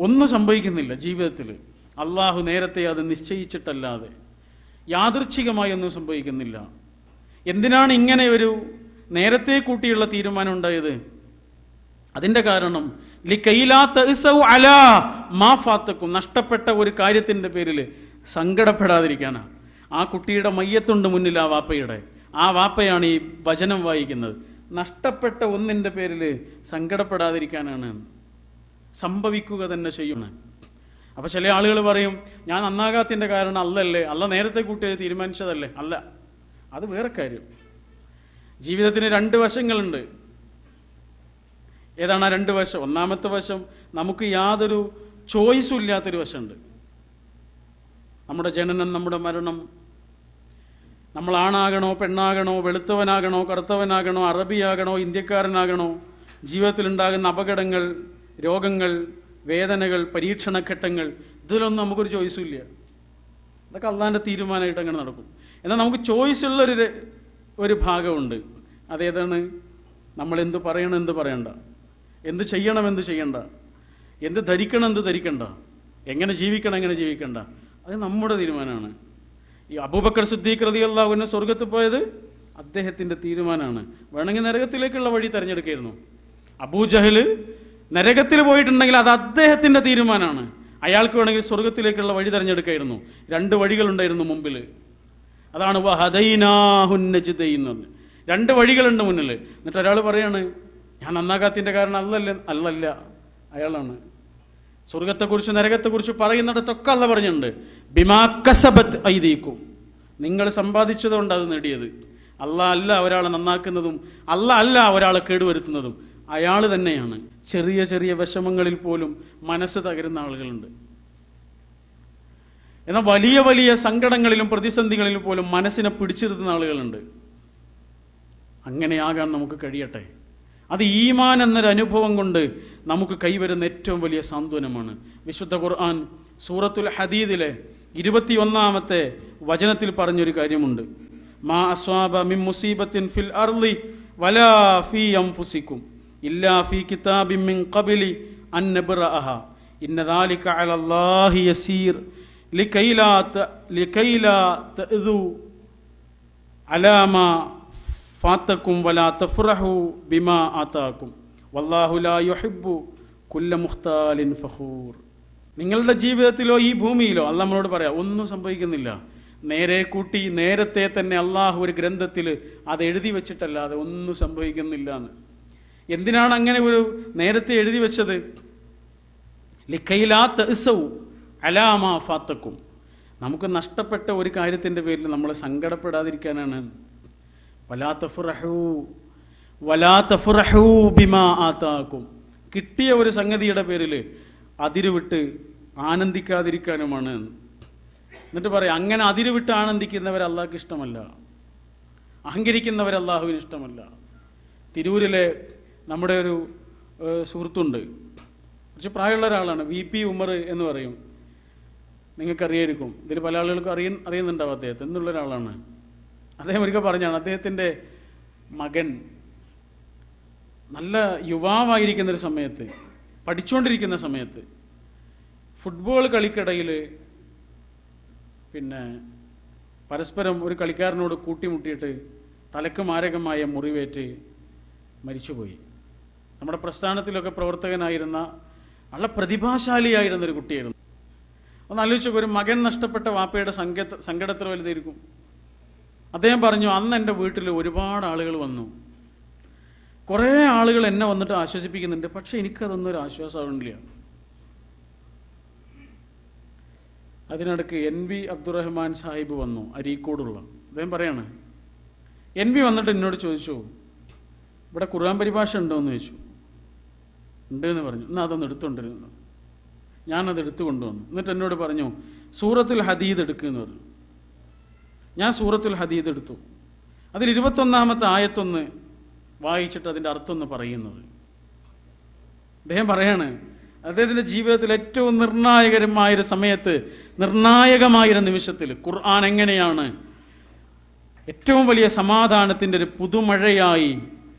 ഒന്നും സംഭവിക്കുന്നില്ല ജീവിതത്തിൽ. അള്ളാഹു നേരത്തെ അത് നിശ്ചയിച്ചിട്ടല്ലാതെ യാദൃച്ഛികമായി ഒന്നും സംഭവിക്കുന്നില്ല. എന്തിനാണ് ഇങ്ങനെ ഒരു നേരത്തെ കൂട്ടിയുള്ള തീരുമാനം ഉണ്ടായത്? അതിൻ്റെ കാരണം നഷ്ടപ്പെട്ട ഒരു കാര്യത്തിൻ്റെ പേരിൽ സങ്കടപ്പെടാതിരിക്കാനാണ്. ആ കുട്ടിയുടെ മയ്യത്തുണ്ട് മുന്നിൽ, ആ വാപ്പയുടെ. ആ വാപ്പയാണ് ഈ വചനം വായിക്കുന്നത്. നഷ്ടപ്പെട്ട ഒന്നിൻ്റെ പേരിൽ സങ്കടപ്പെടാതിരിക്കാനാണ്. സംഭവിക്കുക തന്നെ ചെയ്യണം. അപ്പോൾ ചില ആളുകൾ പറയും, ഞാൻ നന്നാകാത്തിൻ്റെ കാരണം അല്ലല്ലേ, അല്ല നേരത്തെ കൂട്ടിയത് തീരുമാനിച്ചതല്ലേ. അല്ല, അത് വേറെ കാര്യം. ജീവിതത്തിന് രണ്ട് വശങ്ങളുണ്ട്. ഏതാണ് ആ രണ്ട് വശം? ഒന്നാമത്തെ വശം, നമുക്ക് യാതൊരു ചോയ്സും ഇല്ലാത്തൊരു വശമുണ്ട്. നമ്മുടെ ജനനം, നമ്മുടെ മരണം. നമ്മൾ ആണാകണോ പെണ്ണാകണോ, വെളുത്തവനാകണോ കറുത്തവനാകണോ, അറബിയാകണോ ഇന്ത്യക്കാരനാകണോ, ജീവിതത്തിലുണ്ടാകുന്ന അപകടങ്ങൾ, രോഗങ്ങൾ, വേദനകൾ, പരീക്ഷണഘട്ടങ്ങൾ, ഇതിലൊന്നും നമുക്കൊരു ചോയ്സും ഇല്ല. അതൊക്കെ അള്ളാഹിൻ്റെ തീരുമാനമായിട്ട് അങ്ങനെ നടക്കും. എന്നാൽ നമുക്ക് ചോയ്സുള്ളൊരു ഭാഗമുണ്ട്. അതേതാണ്? നമ്മൾ എന്ത് പറയണം, എന്ത് പറയണ്ട, എന്ത് ചെയ്യണം, എന്ത് ചെയ്യണ്ട, എന്ത് ധരിക്കണം, എന്ത് ധരിക്കണ്ട, എങ്ങനെ ജീവിക്കണം, എങ്ങനെ ജീവിക്കണ്ട, അത് നമ്മുടെ തീരുമാനമാണ്. ഈ അബൂബക്കർ സിദ്ദീഖ് റളിയല്ലാഹു അൻഹു സ്വർഗ്ഗത്തിൽ പോയത് അദ്ദേഹത്തിൻ്റെ തീരുമാനമാണ്. വേണമെങ്കിൽ നരകത്തിലേക്കുള്ള വഴി തിരഞ്ഞെടുക്കായിരുന്നു. അബൂജഹൽ നരകത്തിൽ പോയിട്ടുണ്ടെങ്കിൽ അത് അദ്ദേഹത്തിൻ്റെ തീരുമാനമാണ്. അയാൾക്ക് വേണമെങ്കിൽ സ്വർഗത്തിലേക്കുള്ള വഴി തിരഞ്ഞെടുക്കായിരുന്നു. രണ്ട് വഴികളുണ്ടായിരുന്നു മുമ്പിൽ. അതാണ് വഹദൈനാഹുൻ നജ്ദൈൻ എന്ന് പറഞ്ഞത്. രണ്ട് വഴികളുണ്ട് മുന്നിൽ. എന്നിട്ട് ഒരാൾ പറയാണ്, ഞാൻ നന്നാകാത്തിൻ്റെ കാരണം അല്ലല്ല, അയാളാണ്. സ്വർഗത്തെക്കുറിച്ച് നരകത്തെക്കുറിച്ച് പറയുന്നിടത്തൊക്കെ അല്ല പറഞ്ഞിട്ടുണ്ട്, ബിമാ കസബത് ഐദീക്കും, നിങ്ങൾ സമ്പാദിച്ചതുകൊണ്ട് അത് നേടിയത്. അല്ലാഹ് അല്ല ഒരാളെ നന്നാക്കുന്നതും, അല്ലാഹ് അല്ല ഒരാളെ കേടുവരുത്തുന്നതും, അയാൾ തന്നെയാണ്. ചെറിയ ചെറിയ വിഷമങ്ങളിൽ പോലും മനസ്സ് തകരുന്ന ആളുകളുണ്ട്. എന്നാൽ വലിയ വലിയ സങ്കടങ്ങളിലും പ്രതിസന്ധികളിലും പോലും മനസ്സിനെ പിടിച്ചിരുത്തുന്ന ആളുകളുണ്ട്. അങ്ങനെയാകാൻ നമുക്ക് കഴിയട്ടെ. അത് ഈമാൻ എന്നൊരു അനുഭവം കൊണ്ട് നമുക്ക് കൈവരുന്ന ഏറ്റവും വലിയ സാന്ത്വനമാണ്. വിശുദ്ധ ഖുർആൻ സൂറത്തുൽ ഹദീദിലെ 21-ാമത്തെ വചനത്തിൽ പറഞ്ഞൊരു കാര്യമുണ്ട്, മാ അസ്വാബ മിൻ മുസീബത്തിൻ ഫിൽ അർളി വലാ ഫീ അൻഫുസിക്കും ഇല്ലാ ഫീ കിതാബിൻ മിൻ ഖബ്ലി അൻ നബ്റഅഹ ഇന്ന ദാലിക അലല്ലാഹി യസീർ ലികൈലാ തഅദു അലാ മാ ഫാത്തക്കും വലാ തഫ്റഹു ബിമാ ആതാക്കും വല്ലാഹു ലാ യുഹിബ്ബു കുല്ല മുഖ്താലിൻ ഫഖൂർ. നിങ്ങളുടെ ജീവിതത്തിലോ ഈ ഭൂമിയിലോ അല്ലാഹ് നമ്മളോട് പറയാം, ഒന്നും സംഭവിക്കുന്നില്ല. നേരെ കൂട്ടി നേരത്തെ തന്നെ അള്ളാഹു ഒരു ഗ്രന്ഥത്തിൽ അത് എഴുതി വെച്ചിട്ടല്ലാതെ ഒന്നും സംഭവിക്കുന്നില്ല എന്ന്. എന്തിനാണ് അങ്ങനെ ഒരു നേരത്തെ എഴുതി വെച്ചത്? ലികൈലാ തഅസൗ അലാ മാ ഫാത്തക്കും, നമുക്ക് നഷ്ടപ്പെട്ട ഒരു കാര്യത്തിൻ്റെ പേരിൽ നമ്മൾ സങ്കടപ്പെടാതിരിക്കാനാണ്. വലാ തഫ്റഹൂ ബിമാ ആതാക്കും, കിട്ടിയ ഒരു സംഗതിയുടെ പേരിൽ അതിരുവിട്ട് ആനന്ദിക്കാതിരിക്കാനുമാണ്. എന്നിട്ട് പറയാം, അങ്ങനെ അതിരുവിട്ട് ആനന്ദിക്കുന്നവർ അള്ളാഹ്ക്ക് ഇഷ്ടമല്ല, അഹങ്കരിക്കുന്നവർ അള്ളാഹുവിന് ഇഷ്ടമല്ല. തിരൂരിലെ നമ്മുടെ ഒരു സുഹൃത്തുണ്ട്, കുറച്ച് പ്രായമുള്ള ഒരാളാണ്, VP ഉമർ എന്ന് പറയും. നിങ്ങൾക്കറിയായിരിക്കും, ഇതിൽ പല ആളുകൾക്കും അറിയുന്നുണ്ടാവും അദ്ദേഹത്തെ എന്നുള്ള ഒരാളാണ്. അദ്ദേഹം ഒരിക്കൽ പറഞ്ഞാണ്, അദ്ദേഹത്തിൻ്റെ മകൻ നല്ല യുവാവായിരിക്കുന്നൊരു സമയത്ത്, പഠിച്ചുകൊണ്ടിരിക്കുന്ന സമയത്ത് ഫുട്ബോൾ കളിക്കിടയിൽ പിന്നെ പരസ്പരം ഒരു കളിക്കാരനോട് കൂട്ടിമുട്ടിയിട്ട് തലക്ക് മാരകമായ മുറിവേറ്റ് മരിച്ചുപോയി. നമ്മുടെ പ്രസ്ഥാനത്തിലൊക്കെ പ്രവർത്തകനായിരുന്ന നല്ല പ്രതിഭാശാലിയായിരുന്നൊരു കുട്ടിയായിരുന്നു. ഒന്ന് ആലോചിച്ചു, ഒരു മകൻ നഷ്ടപ്പെട്ട വാപ്പയുടെ സങ്കടത്ര വലുതായിരിക്കും. അദ്ദേഹം പറഞ്ഞു, അന്ന് എൻ്റെ വീട്ടിൽ ഒരുപാട് ആളുകൾ വന്നു, കുറേ ആളുകൾ എന്നെ വന്നിട്ട് ആശ്വസിപ്പിക്കുന്നുണ്ട്, പക്ഷെ എനിക്കതൊന്നും ഒരു ആശ്വാസമാവില്ല. അതിനിടയ്ക്ക് NV അബ്ദുറഹ്മാൻ സാഹിബ് വന്നു, അരീക്കോടുള്ള. അദ്ദേഹം പറയാണ്, NV വന്നിട്ട് എന്നോട് ചോദിച്ചു, ഇവിടെ ഖുർആൻ പരിഭാഷ ഉണ്ടോ എന്ന് ചോദിച്ചു. ഉണ്ടെന്ന് പറഞ്ഞു. എന്നാൽ അതൊന്ന് എടുത്തുകൊണ്ടിരുന്നു. ഞാനത് എടുത്തു കൊണ്ടുവന്നു. എന്നിട്ട് എന്നോട് പറഞ്ഞു, സൂറത്തുൽ ഹദീദ് എടുക്കുമെന്ന് പറഞ്ഞു. ഞാൻ സൂറത്തുൽ ഹദീദ് എടുത്തു. അതിൽ 21-ാമത്തെ ആയത്തൊന്ന് വായിച്ചിട്ട് അതിൻ്റെ അർത്ഥം ഒന്ന് പറയുന്നത്. അദ്ദേഹം പറയാണ്, അദ്ദേഹത്തിൻ്റെ ജീവിതത്തിൽ ഏറ്റവും നിർണായകരമായൊരു സമയത്ത്, നിർണായകമായൊരു നിമിഷത്തിൽ ഖുർആൻ എങ്ങനെയാണ് ഏറ്റവും വലിയ സമാധാനത്തിൻ്റെ ഒരു പുതുമഴയായി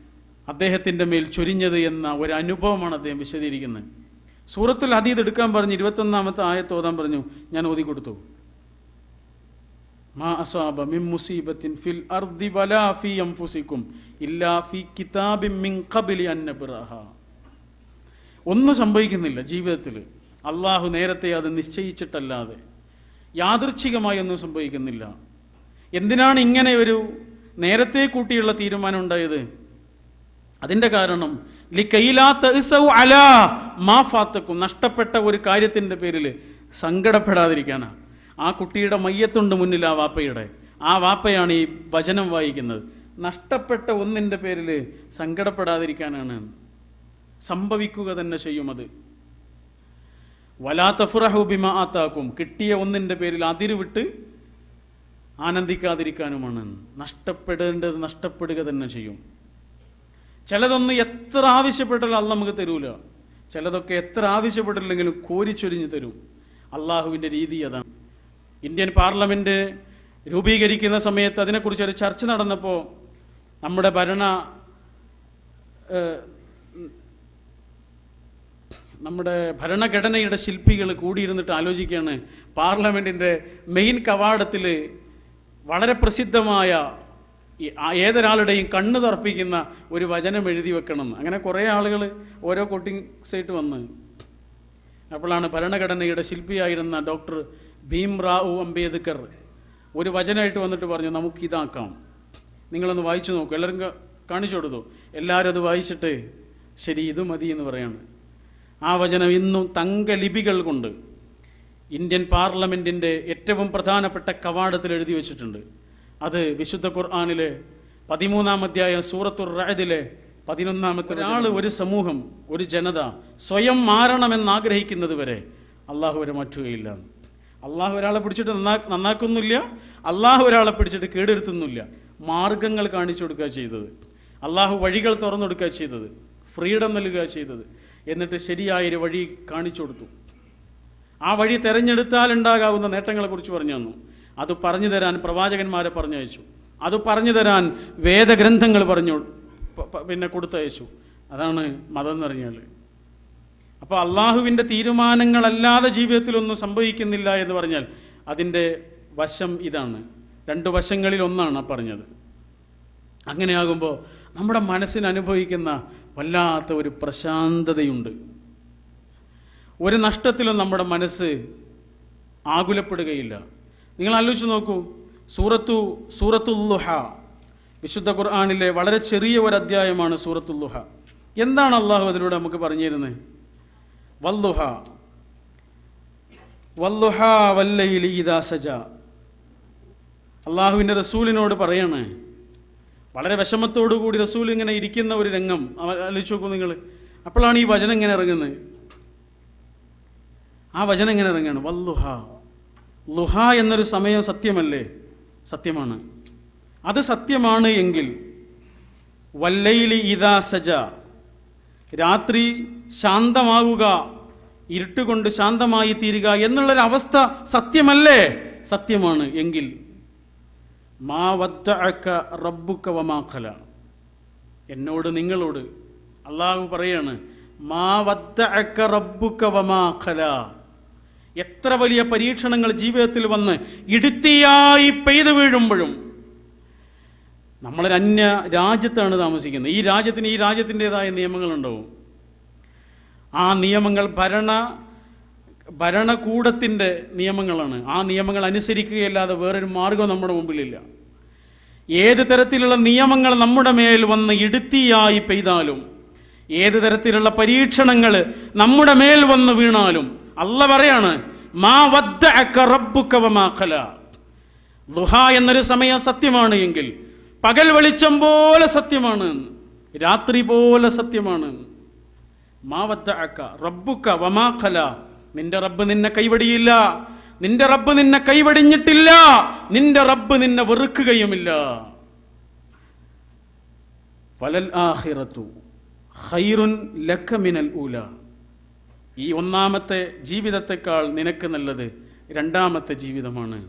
അദ്ദേഹത്തിൻ്റെ മേൽ ചൊരിഞ്ഞത് എന്ന ഒരു അനുഭവമാണ് അദ്ദേഹം വിശദീകരിക്കുന്നത്. സൂറത്തുൽ ഹദീദ് എടുക്കാൻ പറഞ്ഞു, 21-ാമത്തെ ആയത്ത് ഓതാൻ പറഞ്ഞു, ഞാൻ ഓതി കൊടുത്തു. മാ അസാബ മിൻ മുസീബത്തിൻ ഫിൽ അർദി വലാ ഫീ അൻഫുസികും ഇല്ലാ ഫീ കിതാബിൻ മിൻ ഖബ്ലി അൻ നബ്റഹ. ഒന്നും സംഭവിക്കുന്നില്ല ജീവിതത്തിൽ, അള്ളാഹു നേരത്തെ അത് നിശ്ചയിച്ചിട്ടല്ലാതെ. യാദൃച്ഛികമായി ഒന്നും സംഭവിക്കുന്നില്ല. എന്തിനാണ് ഇങ്ങനെ ഒരു നേരത്തെ കൂട്ടിയുള്ള തീരുമാനം ഉണ്ടായത്? അതിൻ്റെ കാരണം നഷ്ടപ്പെട്ട ഒരു കാര്യത്തിൻ്റെ പേരിൽ സങ്കടപ്പെടാതിരിക്കാനാണ്. ആ കുട്ടിയുടെ മയ്യത്തുണ്ട് മുന്നിൽ, ആ വാപ്പയുടെ. ആ വാപ്പയാണ് ഈ വചനം വായിക്കുന്നത്. നഷ്ടപ്പെട്ട ഒന്നിൻ്റെ പേരിൽ സങ്കടപ്പെടാതിരിക്കാനാണ്. സംഭവിക്കുക തന്നെ ചെയ്യും അത്. വലാ തഫ്റഹു ബിമാ ആതാക്കും, കിട്ടിയ ഒന്നിൻ്റെ പേരിൽ അതിരുവിട്ട് ആനന്ദിക്കാതിരിക്കാനുമാണ്. നഷ്ടപ്പെടേണ്ടത് നഷ്ടപ്പെടുക തന്നെ ചെയ്യും. ചിലതൊന്നും എത്ര ആവശ്യപ്പെട്ടാലും അള്ളാഹ് നമുക്ക് തരൂല. ചിലതൊക്കെ എത്ര ആവശ്യപ്പെട്ടില്ലെങ്കിലും കോരിച്ചൊരിഞ്ഞ് തരും. അള്ളാഹുവിൻ്റെ രീതി അതാണ്. ഇന്ത്യൻ പാർലമെൻറ്റ് രൂപീകരിക്കുന്ന സമയത്ത് അതിനെക്കുറിച്ചൊരു ചർച്ച നടന്നപ്പോൾ നമ്മുടെ ഭരണഘടനയുടെ ശില്പികൾ കൂടിയിരുന്നിട്ട് ആലോചിക്കുകയാണ്, പാർലമെൻറ്റിൻ്റെ മെയിൻ കവാടത്തിൽ വളരെ പ്രസിദ്ധമായ ഏതൊരാളുടെയും കണ്ണ് തറപ്പിക്കുന്ന ഒരു വചനം എഴുതി വെക്കണം. അങ്ങനെ കുറേ ആളുകൾ ഓരോ കോട്ടിങ്സായിട്ട് വന്ന്, അപ്പോഴാണ് ഭരണഘടനയുടെ ശില്പിയായിരുന്ന ഡോക്ടർ ഭീംറാവു അംബേദ്കർ ഒരു വചനമായിട്ട് വന്നിട്ട് പറഞ്ഞു, നമുക്കിതാക്കാം, നിങ്ങളൊന്ന് വായിച്ചു നോക്കൂ. എല്ലാവരും കാണിച്ചു കൊടുത്തു. എല്ലാവരും അത് വായിച്ചിട്ട് ശരി ഇത് മതി എന്ന് പറയാണ്. ആ വചനം ഇന്നും തങ്കലിപികൾ കൊണ്ട് ഇന്ത്യൻ പാർലമെൻറ്റിൻ്റെ ഏറ്റവും പ്രധാനപ്പെട്ട കവാടത്തിൽ എഴുതി വെച്ചിട്ടുണ്ട്. അത് വിശുദ്ധ ഖുർആനിലെ 13-ാം അധ്യായം സൂറത്തുർ റഅദിലെ 11-ാമത്തെ ഒരാൾ, ഒരു സമൂഹം, ഒരു ജനത സ്വയം മാറണമെന്നാഗ്രഹിക്കുന്നത് വരെ അള്ളാഹു വരെ മാറ്റുകയില്ല. അള്ളാഹു ഒരാളെ പിടിച്ചിട്ട് നന്നാക്കുന്നില്ല, അള്ളാഹു ഒരാളെ പിടിച്ചിട്ട് കേടെടുത്തുന്നില്ല. മാർഗങ്ങൾ കാണിച്ചു കൊടുക്കുക ചെയ്തത്, അള്ളാഹു വഴികൾ തുറന്നു കൊടുക്കുക ചെയ്തത്, ഫ്രീഡം നൽകുക ചെയ്തത്. എന്നിട്ട് ശരിയായൊരു വഴി കാണിച്ചു കൊടുത്തു. ആ വഴി തിരഞ്ഞെടുത്താൽ ഉണ്ടാകാവുന്ന നേട്ടങ്ങളെക്കുറിച്ച് പറഞ്ഞു തന്നു. അത് പറഞ്ഞു തരാൻ പ്രവാചകന്മാരെ പറഞ്ഞയച്ചു. അത് പറഞ്ഞു തരാൻ വേദഗ്രന്ഥങ്ങൾ കൊടുത്തയച്ചു. അതാണ് മതം എന്ന് പറഞ്ഞാൽ. അപ്പോൾ അള്ളാഹുവിൻ്റെ തീരുമാനങ്ങളല്ലാതെ ജീവിതത്തിലൊന്നും സംഭവിക്കുന്നില്ല എന്ന് പറഞ്ഞാൽ അതിൻ്റെ വശം ഇതാണ്. 2 വശങ്ങളിൽ ഒന്നാണ് പറഞ്ഞത്. അങ്ങനെയാകുമ്പോൾ നമ്മുടെ മനസ്സിന് അനുഭവിക്കുന്ന വല്ലാത്ത ഒരു പ്രശാന്തതയുണ്ട്. ഒരു നഷ്ടത്തിലും നമ്മുടെ മനസ്സ് ആകുലപ്പെടുകയില്ല. നിങ്ങൾ ആലോചിച്ച് നോക്കൂ, സൂറത്തുൽ ളുഹ, വിശുദ്ധ ഖുർആനിലെ വളരെ ചെറിയ ഒരു അധ്യായമാണ് സൂറത്തുൽ ളുഹ. എന്താണ് അള്ളാഹു അതിലൂടെ നമുക്ക് പറഞ്ഞു തരുന്നത്? വല്ലുഹ വല്ലൈലി ഇദാ സജ. അള്ളാഹുവിൻ്റെ റസൂലിനോട് പറയാണ്, വളരെ വിഷമത്തോടു കൂടി റസൂൽ ഇങ്ങനെ ഇരിക്കുന്ന ഒരു രംഗം ആലോചിച്ച് നോക്കൂ നിങ്ങൾ. അപ്പോഴാണ് ഈ വചനം ഇങ്ങനെ ഇറങ്ങുന്നത്. ആ വചനം ഇങ്ങനെ ഇറങ്ങുകയാണ്, വല്ലുഹ. ലുഹ എന്നൊരു സമയം സത്യമല്ലേ? സത്യമാണ്. അത് സത്യമാണ് എങ്കിൽ വല്ലൈലി ഇദാ സജ, രാത്രി ശാന്തമാവുക, ഇരുട്ടുകൊണ്ട് ശാന്തമായി തീരുക എന്നുള്ളൊരവസ്ഥ സത്യമല്ലേ? സത്യമാണ് എങ്കിൽ മാ വദ്ദഅക റബ്ബുക വമാ ഖല, എന്നോട് നിങ്ങളോട് അള്ളാഹു പറയാണ്, മാ വദ്ദഅക റബ്ബുക വമാ ഖല. എത്ര വലിയ പരീക്ഷണങ്ങൾ ജീവിതത്തിൽ വന്ന് ഇടുത്തിയായി പെയ്തു വീഴുമ്പോഴും, നമ്മളൊരു അന്യ രാജ്യത്താണ് താമസിക്കുന്നത്. ഈ രാജ്യത്തിന് ഈ രാജ്യത്തിൻ്റെതായ നിയമങ്ങളുണ്ടാവും. ആ നിയമങ്ങൾ ഭരണകൂടത്തിൻ്റെ നിയമങ്ങളാണ്. ആ നിയമങ്ങൾ അനുസരിക്കുകയല്ലാതെ വേറൊരു മാർഗം നമ്മുടെ മുമ്പിലില്ല. ഏത് തരത്തിലുള്ള നിയമങ്ങൾ നമ്മുടെ മേൽ വന്ന് ഇടുത്തിയായി പെയ്താലും, ഏത് തരത്തിലുള്ള പരീക്ഷണങ്ങൾ നമ്മുടെ മേൽ വന്ന് വീണാലും, അല്ലാഹ് പറയാണ്, മാ വദ്ദഅക റബ്ബുക വമാ ഖല. ദുഹ എന്നൊരു സമയം സത്യമാണ് എങ്കിൽ പകൽ വെളിച്ചം പോലെ സത്യമാണ്, രാത്രി പോലെ സത്യമാണ്. മാ വദ്ദഅക റബ്ബുക വമാ ഖല, നിന്റെ റബ്ബ് നിന്നെ കൈവടിയില്ല, നിന്റെ റബ്ബ് നിന്നെ കൈവടിഞ്ഞിട്ടില്ല, നിന്റെ റബ്ബ് നിന്നെ വെറുക്കുകയുമില്ല. വലൽ ആഖിറതു ഖൈറുൻ ലക മിനൽ ഊല. ഈ ഒന്നാമത്തെ ജീവിതത്തെക്കാൾ നിനക്ക് നല്ലത് രണ്ടാമത്തെ ജീവിതമാണ്.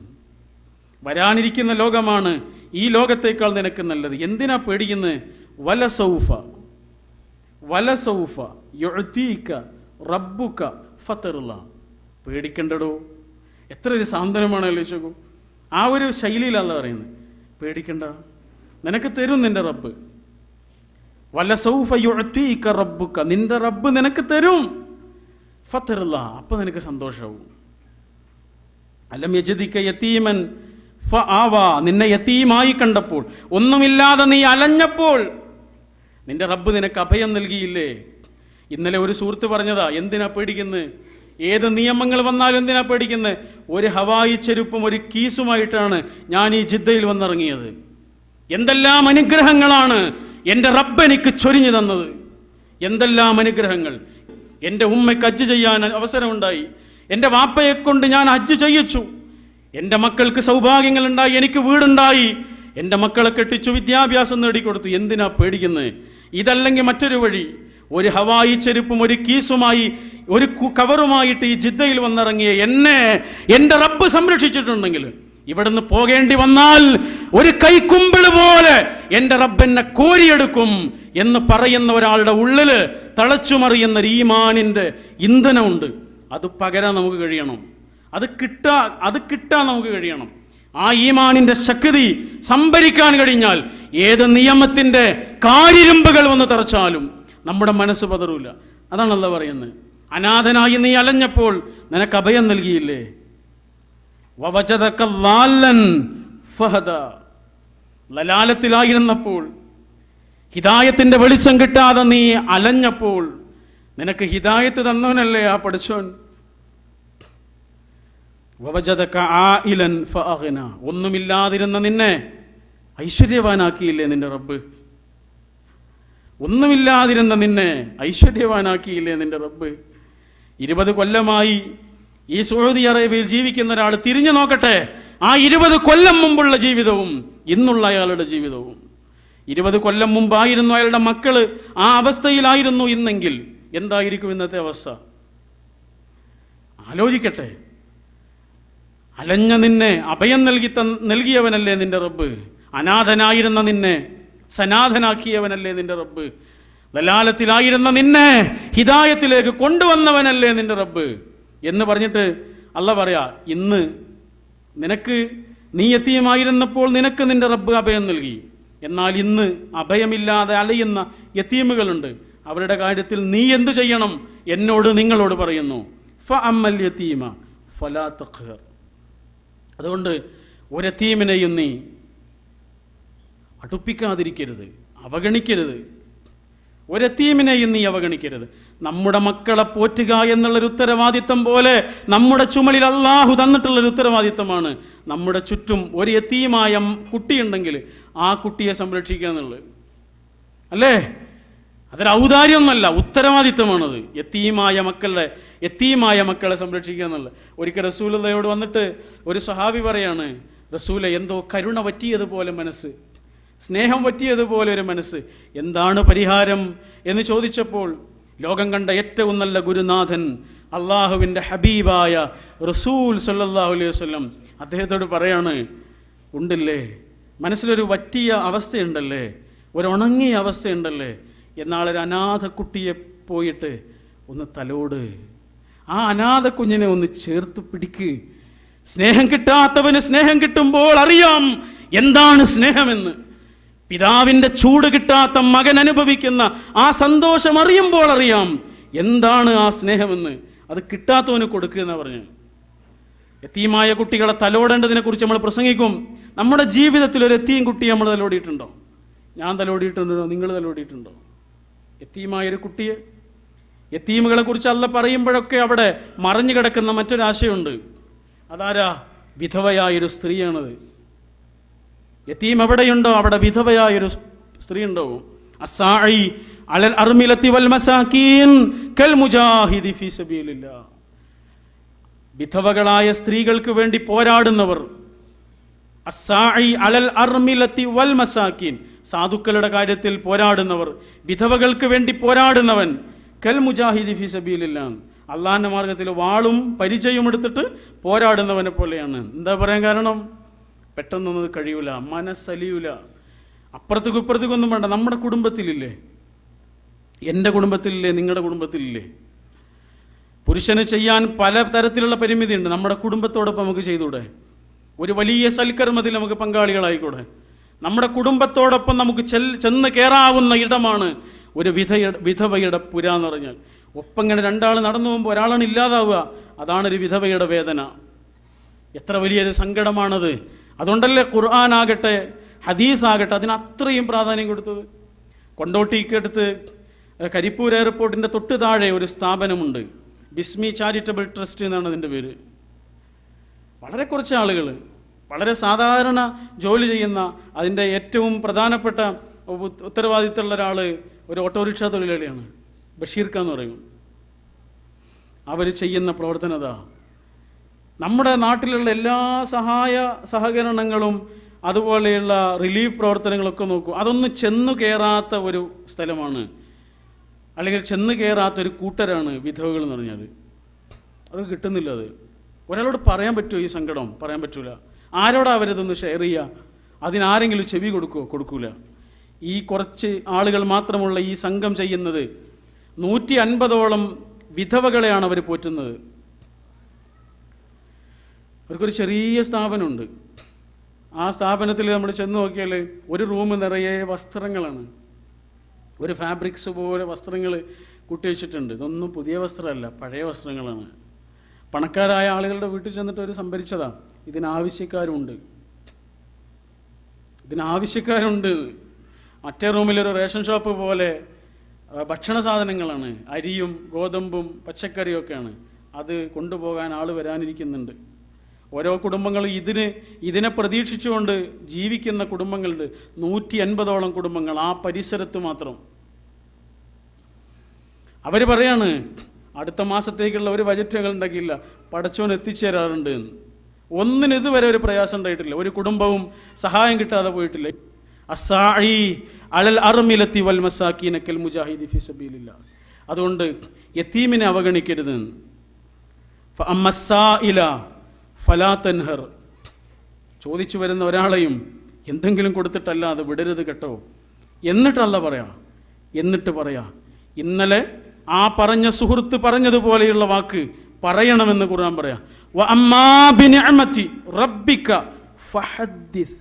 വരാനിരിക്കുന്ന ലോകമാണ് ഈ ലോകത്തേക്കാൾ നിനക്ക് നല്ലത്. എന്തിനാ പേടിക്കുന്നത്? വലസൗഫ യുഅതീക റബ്ബുക ഫതറുള്ള. പേടിക്കണ്ടടോ. എത്ര ഒരു സാന്ത്വനമാണ് ആലോചിച്ചു. ആ ഒരു ശൈലിയിലല്ല പറയുന്നത്. പേടിക്കണ്ട, നിനക്ക് തരും നിന്റെ റബ്ബ്. വലസൗഫ യുഅതീക റബ്ബുക, നിന്റെ റബ്ബ് നിനക്ക് തരും. ഫതറുള്ള, അപ്പൊ നിനക്ക് സന്തോഷവും. അലം യജിദിക യതീമൻ ഫആവാ, നിന്നെ യതീമായി കണ്ടപ്പോൾ, ഒന്നുമില്ലാതെ നീ അലഞ്ഞപ്പോൾ നിന്റെ റബ്ബ് നിനക്ക് അഭയം നൽകിയില്ലേ? ഇന്നലെ ഒരു സുഹൃത്ത് പറഞ്ഞതാ, എന്തിനാ പേടിക്കുന്നത്? ഏത് നിയമങ്ങൾ വന്നാലും എന്തിനാ പേടിക്കുന്നത്? ഒരു ഹവായി ചെരുപ്പും ഒരു കീസുമായിട്ടാണ് ഞാൻ ഈ ജിദ്ദയിൽ വന്നിറങ്ങിയത്. എന്തെല്ലാം അനുഗ്രഹങ്ങളാണ് എൻ്റെ റബ്ബ് എനിക്ക് ചൊരിഞ്ഞു തന്നത്. എന്തെല്ലാം അനുഗ്രഹങ്ങൾ. എൻ്റെ ഉമ്മയ്ക്ക് ഹജ്ജ് ചെയ്യാൻ അവസരമുണ്ടായി. എൻ്റെ വാപ്പയെ കൊണ്ട് ഞാൻ ഹജ്ജ് ചെയ്യിച്ചു. എൻ്റെ മക്കൾക്ക് സൗഭാഗ്യങ്ങളുണ്ടായി, എനിക്ക് വീടുണ്ടായി, എൻ്റെ മക്കളെ കെട്ടിച്ചു, വിദ്യാഭ്യാസം നേടിക്കൊടുത്തു. എന്തിനാ പേടിക്കുന്നത്? ഇതല്ലെങ്കിൽ മറ്റൊരു വഴി. ഒരു ഹവായി ചെരുപ്പും ഒരു കീസുമായി ഒരു കവറുമായിട്ട് ഈ ജിദ്ദയിൽ വന്നിറങ്ങിയ എന്നെ എൻ്റെ റബ്ബ് സംരക്ഷിച്ചിട്ടുണ്ടെങ്കിൽ ഇവിടുന്ന് പോകേണ്ടി വന്നാൽ ഒരു കൈക്കുമ്പിള് പോലെ എൻ്റെ റബ്ബ് എന്നെ കോരിയെടുക്കും എന്ന് പറയുന്ന ഒരാളുടെ ഉള്ളിൽ തളച്ചുമറിയുന്ന ഒരു ഈമാനിൻ്റെ ഇന്ധനമുണ്ട്. അത് പകരാൻ നമുക്ക് കഴിയണം. അത് കിട്ടാൻ നമുക്ക് കഴിയണം. ആ ഈമാനിന്റെ ശക്തി സംഭരിക്കാൻ കഴിഞ്ഞാൽ ഏത് നിയമത്തിന്റെ കാരിരുമ്പുകൾ വന്ന് തറച്ചാലും നമ്മുടെ മനസ്സ് പതറൂല. അതാണ് അല്ലാഹു പറയുന്നത്. അനാഥനായി നീ അലഞ്ഞപ്പോൾ നിനക്ക് അഭയം നൽകിയില്ലേ? വവജദക ളാല്ലൻ ഫഹദ, ലലാലത്തിലായിരുന്നപ്പോൾ, ഹിദായത്തിന്റെ വെളിച്ചം കിട്ടാതെ നീ അലഞ്ഞപ്പോൾ നിനക്ക് ഹിദായത്ത് തന്നവനല്ലേ ആ പഠിച്ചോൻ. വവജദക ആയിലൻ ഫഅഗ്ന, ഒന്നുമില്ലാതിരുന്ന നിന്നെ ഐശ്വര്യവാനാക്കിയില്ലേ നിന്റെ റബ്ബ്? ഒന്നുമില്ലാതിരുന്ന നിന്നെ ഐശ്വര്യവാനാക്കിയില്ലേ നിന്റെ റബ്ബ്? 20 കൊല്ലമായി ഈ സൗദി അറേബ്യയിൽ ജീവിക്കുന്ന ഒരാൾ തിരിഞ്ഞു നോക്കട്ടെ. ആ 20 കൊല്ലം മുമ്പുള്ള ജീവിതവും ഇന്നുള്ള അയാളുടെ ജീവിതവും. 20 കൊല്ലം മുമ്പായിരുന്നു അയാളുടെ മക്കള് ആ അവസ്ഥയിലായിരുന്നു ഇന്നെങ്കിൽ എന്തായിരിക്കും ഇന്നത്തെ അവസ്ഥ? ആലോചിക്കട്ടെ. അലഞ്ഞ നിന്നെ അഭയം നൽകിയവനല്ലേ നിന്റെ റബ്ബ്? അനാഥനായിരുന്ന നിന്നെ സനാഥനാക്കിയവനല്ലേ നിന്റെ റബ്ബ്? ദലാലത്തിലായിരുന്ന നിന്നെ ഹിദായത്തിലേക്ക് കൊണ്ടുവന്നവനല്ലേ നിന്റെ റബ്ബ്? എന്ന് പറഞ്ഞിട്ട് അല്ലാഹു പറയാ, ഇന്ന് നിനക്ക് നീ യതീമായിരുന്നപ്പോൾ നിനക്ക് നിന്റെ റബ്ബ് അഭയം നൽകി. എന്നാൽ ഇന്ന് അഭയമില്ലാതെ അലയുന്ന യതീമുകളുണ്ട്. അവരുടെ കാര്യത്തിൽ നീ എന്തു ചെയ്യണം? എന്നോട് നിങ്ങളോട് പറയുന്നു, ഫഅമ്മൽ യതീമ ഫലാ തഖ്ഹർ. അതുകൊണ്ട് ഒരു യതീമിനെയും നീ അടുപ്പിക്കാതിരിക്കരുത്, അവഗണിക്കരുത്. ഒരു യതീമിനെയും നീ അവഗണിക്കരുത്. നമ്മുടെ മക്കളെ പോറ്റുക എന്നുള്ളൊരു ഉത്തരവാദിത്തം പോലെ നമ്മുടെ ചുമലിൽ അല്ലാഹു തന്നിട്ടുള്ളൊരു ഉത്തരവാദിത്തമാണ് നമ്മുടെ ചുറ്റും ഒരു യതീമായ കുട്ടിയുണ്ടെങ്കിൽ ആ കുട്ടിയെ സംരക്ഷിക്കുക എന്നുള്ളത്. അല്ലേ? അതൊരു ഔദാര്യമൊന്നുമല്ല, ഉത്തരവാദിത്തമാണത്. യതീമായ മക്കളെ സംരക്ഷിക്കുക എന്നുള്ളത്. ഒരിക്കൽ റസൂലുള്ളാഹിയോട് വന്നിട്ട് ഒരു സ്വഹാബി പറയാണ്, റസൂലെ, എന്തോ കരുണ പറ്റിയതുപോലെ മനസ്സ്, സ്നേഹം പറ്റിയതുപോലെ ഒരു മനസ്സ്, എന്താണ് പരിഹാരം എന്ന് ചോദിച്ചപ്പോൾ ലോകം കണ്ട ഏറ്റവും നല്ല ഗുരുനാഥൻ അള്ളാഹുവിൻ്റെ ഹബീബായ റസൂൽ സല്ലല്ലാഹു അലൈഹി വസല്ലം അദ്ദേഹത്തോട് പറയാണ്, ഉണ്ടല്ലേ, മനസ്സിലൊരു വറ്റിയ അവസ്ഥയുണ്ടല്ലേ, ഒരു ഉണങ്ങിയ അവസ്ഥയുണ്ടല്ലേ, എന്നാളൊരു അനാഥ കുട്ടിയെ പോയിട്ട് ഒന്ന് തലോട്, ആ അനാഥ കുഞ്ഞിനെ ഒന്ന് ചേർത്ത് പിടിക്ക്. സ്നേഹം കിട്ടാത്തവന് സ്നേഹം കിട്ടുമ്പോൾ അറിയാം എന്താണ് സ്നേഹമെന്ന്. പിതാവിൻ്റെ ചൂട് കിട്ടാത്ത മകൻ അനുഭവിക്കുന്ന ആ സന്തോഷം അറിയുമ്പോൾ അറിയാം എന്താണ് ആ സ്നേഹമെന്ന്. അത് കിട്ടാത്തവന് കൊടുക്കുക എന്ന് പറഞ്ഞു. യതീമായ കുട്ടികളെ തലോടേണ്ടതിനെ കുറിച്ച് നമ്മൾ പ്രസംഗിക്കും. നമ്മുടെ ജീവിതത്തിൽ ഒരു യതീം കുട്ടിയെ നമ്മൾ തലോടിയിട്ടുണ്ടോ? ഞാൻ തലോടിയിട്ടുണ്ടോ? നിങ്ങൾ തലോടിയിട്ടുണ്ടോ? യതീമായൊരു കുട്ടിയെ. യതീമുകളെ കുറിച്ച് അല്ലാഹു പറയുമ്പോഴൊക്കെ അവിടെ മറഞ്ഞു കിടക്കുന്ന മറ്റൊരാശയമുണ്ട്. അതാരാ? വിധവയായൊരു സ്ത്രീയാണത്. യതീം എവിടെയുണ്ടോ അവിടെ വിധവയായൊരു സ്ത്രീ ഉണ്ടാവും. അസ്സാഇ അലൽ അർമിലത്തി വൽ മസാകീൻ കൽ മുജാഹിദി ഫീ സബീലില്ലാഹ്. വിധവകളായ സ്ത്രീകൾക്ക് വേണ്ടി പോരാടുന്നവർ. അസ്സാഇ അലൽ അർമിലത്തി വൽ മസാകീൻ, സാധുക്കളുടെ കാര്യത്തിൽ പോരാടുന്നവർ, വിധവകൾക്ക് വേണ്ടി പോരാടുന്നവൻ. കൽ മുജാഹിദി ഫീ സബീലില്ലാഹ്, അള്ളാഹിന്റെ മാർഗത്തിൽ വാളും പരിചയവും എടുത്തിട്ട് പോരാടുന്നവനെ പോലെയാണ്. എന്താ പറയാൻ കാരണം? പെട്ടെന്നൊന്നും കഴിയൂല, മനസ്സലിയൂല. അപ്പുറത്തേക്കും ഇപ്പുറത്തേക്കൊന്നും വേണ്ട. നമ്മുടെ കുടുംബത്തിലില്ലേ? എൻ്റെ കുടുംബത്തിലില്ലേ? നിങ്ങളുടെ കുടുംബത്തിലില്ലേ? പുരുഷന് ചെയ്യാൻ പല തരത്തിലുള്ള പരിമിതിയുണ്ട്. നമ്മുടെ കുടുംബത്തോടൊപ്പം നമുക്ക് ചെയ്തുകൂടെ? ഒരു വലിയ സൽക്കർമ്മത്തിൽ നമുക്ക് പങ്കാളികളായിക്കൂടെ? നമ്മുടെ കുടുംബത്തോടൊപ്പം നമുക്ക് ചെന്ന് കയറാവുന്ന ഇടമാണ് ഒരു വിധവയുടെ പുര എന്ന് പറഞ്ഞാൽ. ഒപ്പം ഇങ്ങനെ രണ്ടാൾ നടന്നു പോകുമ്പോൾ ഒരാളാണ് ഇല്ലാതാവുക. അതാണൊരു വിധവയുടെ വേദന. എത്ര വലിയൊരു സങ്കടമാണത്. അതുകൊണ്ടല്ലേ ഖുർആനാകട്ടെ ഹദീസാകട്ടെ അതിന് അത്രയും പ്രാധാന്യം കൊടുത്തത്. കൊണ്ടോട്ടിക്കടുത്ത് കരിപ്പൂർ എയർപോർട്ടിൻ്റെ തൊട്ട് താഴെ ഒരു സ്ഥാപനമുണ്ട്, ബിസ്മി ചാരിറ്റബിൾ ട്രസ്റ്റ് എന്നാണ് അതിൻ്റെ പേര്. വളരെ കുറച്ച് ആളുകൾ, വളരെ സാധാരണ ജോലി ചെയ്യുന്ന, അതിൻ്റെ ഏറ്റവും പ്രധാനപ്പെട്ട ഉത്തരവാദിത്തമുള്ള ഒരാൾ ഒരു ഓട്ടോറിക്ഷ തൊഴിലാളിയാണ്, ബഷീർ ഖാൻ എന്ന് പറയും. അവർ ചെയ്യുന്ന പ്രവർത്തനത നമ്മുടെ നാട്ടിലുള്ള എല്ലാ സഹകരണങ്ങളും അതുപോലെയുള്ള റിലീഫ് പ്രവർത്തനങ്ങളൊക്കെ നോക്കൂ. അതൊന്നും ചെന്നു കയറാത്ത ഒരു സ്ഥലമാണ്, അല്ലെങ്കിൽ ചെന്ന് കയറാത്തൊരു കൂട്ടരാണ് വിധവകൾ എന്ന് പറഞ്ഞാൽ. അത് കിട്ടുന്നില്ല. അത് ഒരാളോട് പറയാൻ പറ്റുമോ ഈ സങ്കടം? പറയാൻ പറ്റൂല. ആരോടാ അവരതൊന്ന് ഷെയർ ചെയ്യുക? അതിനാരെങ്കിലും ചെവി കൊടുക്കുമോ? കൊടുക്കൂല. ഈ കുറച്ച് ആളുകൾ മാത്രമുള്ള ഈ സംഘം ചെയ്യുന്നത് 150ഓളം വിധവകളെയാണ് അവർ പോറ്റുന്നത്. അവർക്കൊരു ചെറിയ സ്ഥാപനമുണ്ട്. ആ സ്ഥാപനത്തിൽ നമ്മൾ ചെന്ന് നോക്കിയാൽ ഒരു റൂം നിറയെ വസ്ത്രങ്ങളാണ്. ഒരു ഫാബ്രിക്സ് പോലെ വസ്ത്രങ്ങൾ കൂട്ടിവെച്ചിട്ടുണ്ട്. ഇതൊന്നും പുതിയ വസ്ത്രമല്ല, പഴയ വസ്ത്രങ്ങളാണ്. പണക്കാരായ ആളുകളുടെ വീട്ടിൽ ചെന്നിട്ട് അവർ സംഭരിച്ചതാണ്. ഇതിനാവശ്യക്കാരുണ്ട്. മറ്റേ റൂമിലൊരു റേഷൻ ഷോപ്പ് പോലെ ഭക്ഷണ സാധനങ്ങളാണ്, അരിയും ഗോതമ്പും പച്ചക്കറിയും ഒക്കെയാണ്. അത് കൊണ്ടുപോകാൻ ആൾ വരാനിരിക്കുന്നുണ്ട്. ഓരോ കുടുംബങ്ങളും ഇതിനെ പ്രതീക്ഷിച്ചുകൊണ്ട് ജീവിക്കുന്ന കുടുംബങ്ങളുണ്ട്. 150ഓളം കുടുംബങ്ങൾ ആ പരിസരത്ത് മാത്രം. അവർ പറയാണ് അടുത്ത മാസത്തേക്കുള്ള ഒരു ബജറ്റുകൾ ഉണ്ടാക്കിയില്ല, പടച്ചോൻ എത്തിച്ചേരാറുണ്ട് എന്ന്. ഒന്നിന് ഇതുവരെ ഒരു പ്രയാസം ഉണ്ടായിട്ടില്ല. ഒരു കുടുംബവും സഹായം കിട്ടാതെ പോയിട്ടില്ല. അസ്സാഇ അലൽ അർമിലത്തി വൽ മസാകീന കൽ മുജാഹിദി ഫീ സബീലില്ലാഹ്. അതുകൊണ്ട് യതീമിനെ അവഗണിക്കരുത്. ഫഅമ്മസ്സാഇല ഫലാ തൻഹർ. ചോദിച്ചു വരുന്ന ഒരാളെയും എന്തെങ്കിലും കൊടുത്തിട്ടല്ലാതെ വിടരുത് കേട്ടോ. എന്നിട്ട് പറയാ ഇന്നലെ ആ പറഞ്ഞ സുഹൃത്ത് പറഞ്ഞതുപോലെയുള്ള വാക്ക് പറയണമെന്ന് ഖുർആൻ പറയാ. വഅമ്മാ ബിനിഅമതി റബ്ബിക ഫഹദ്ദിസ്.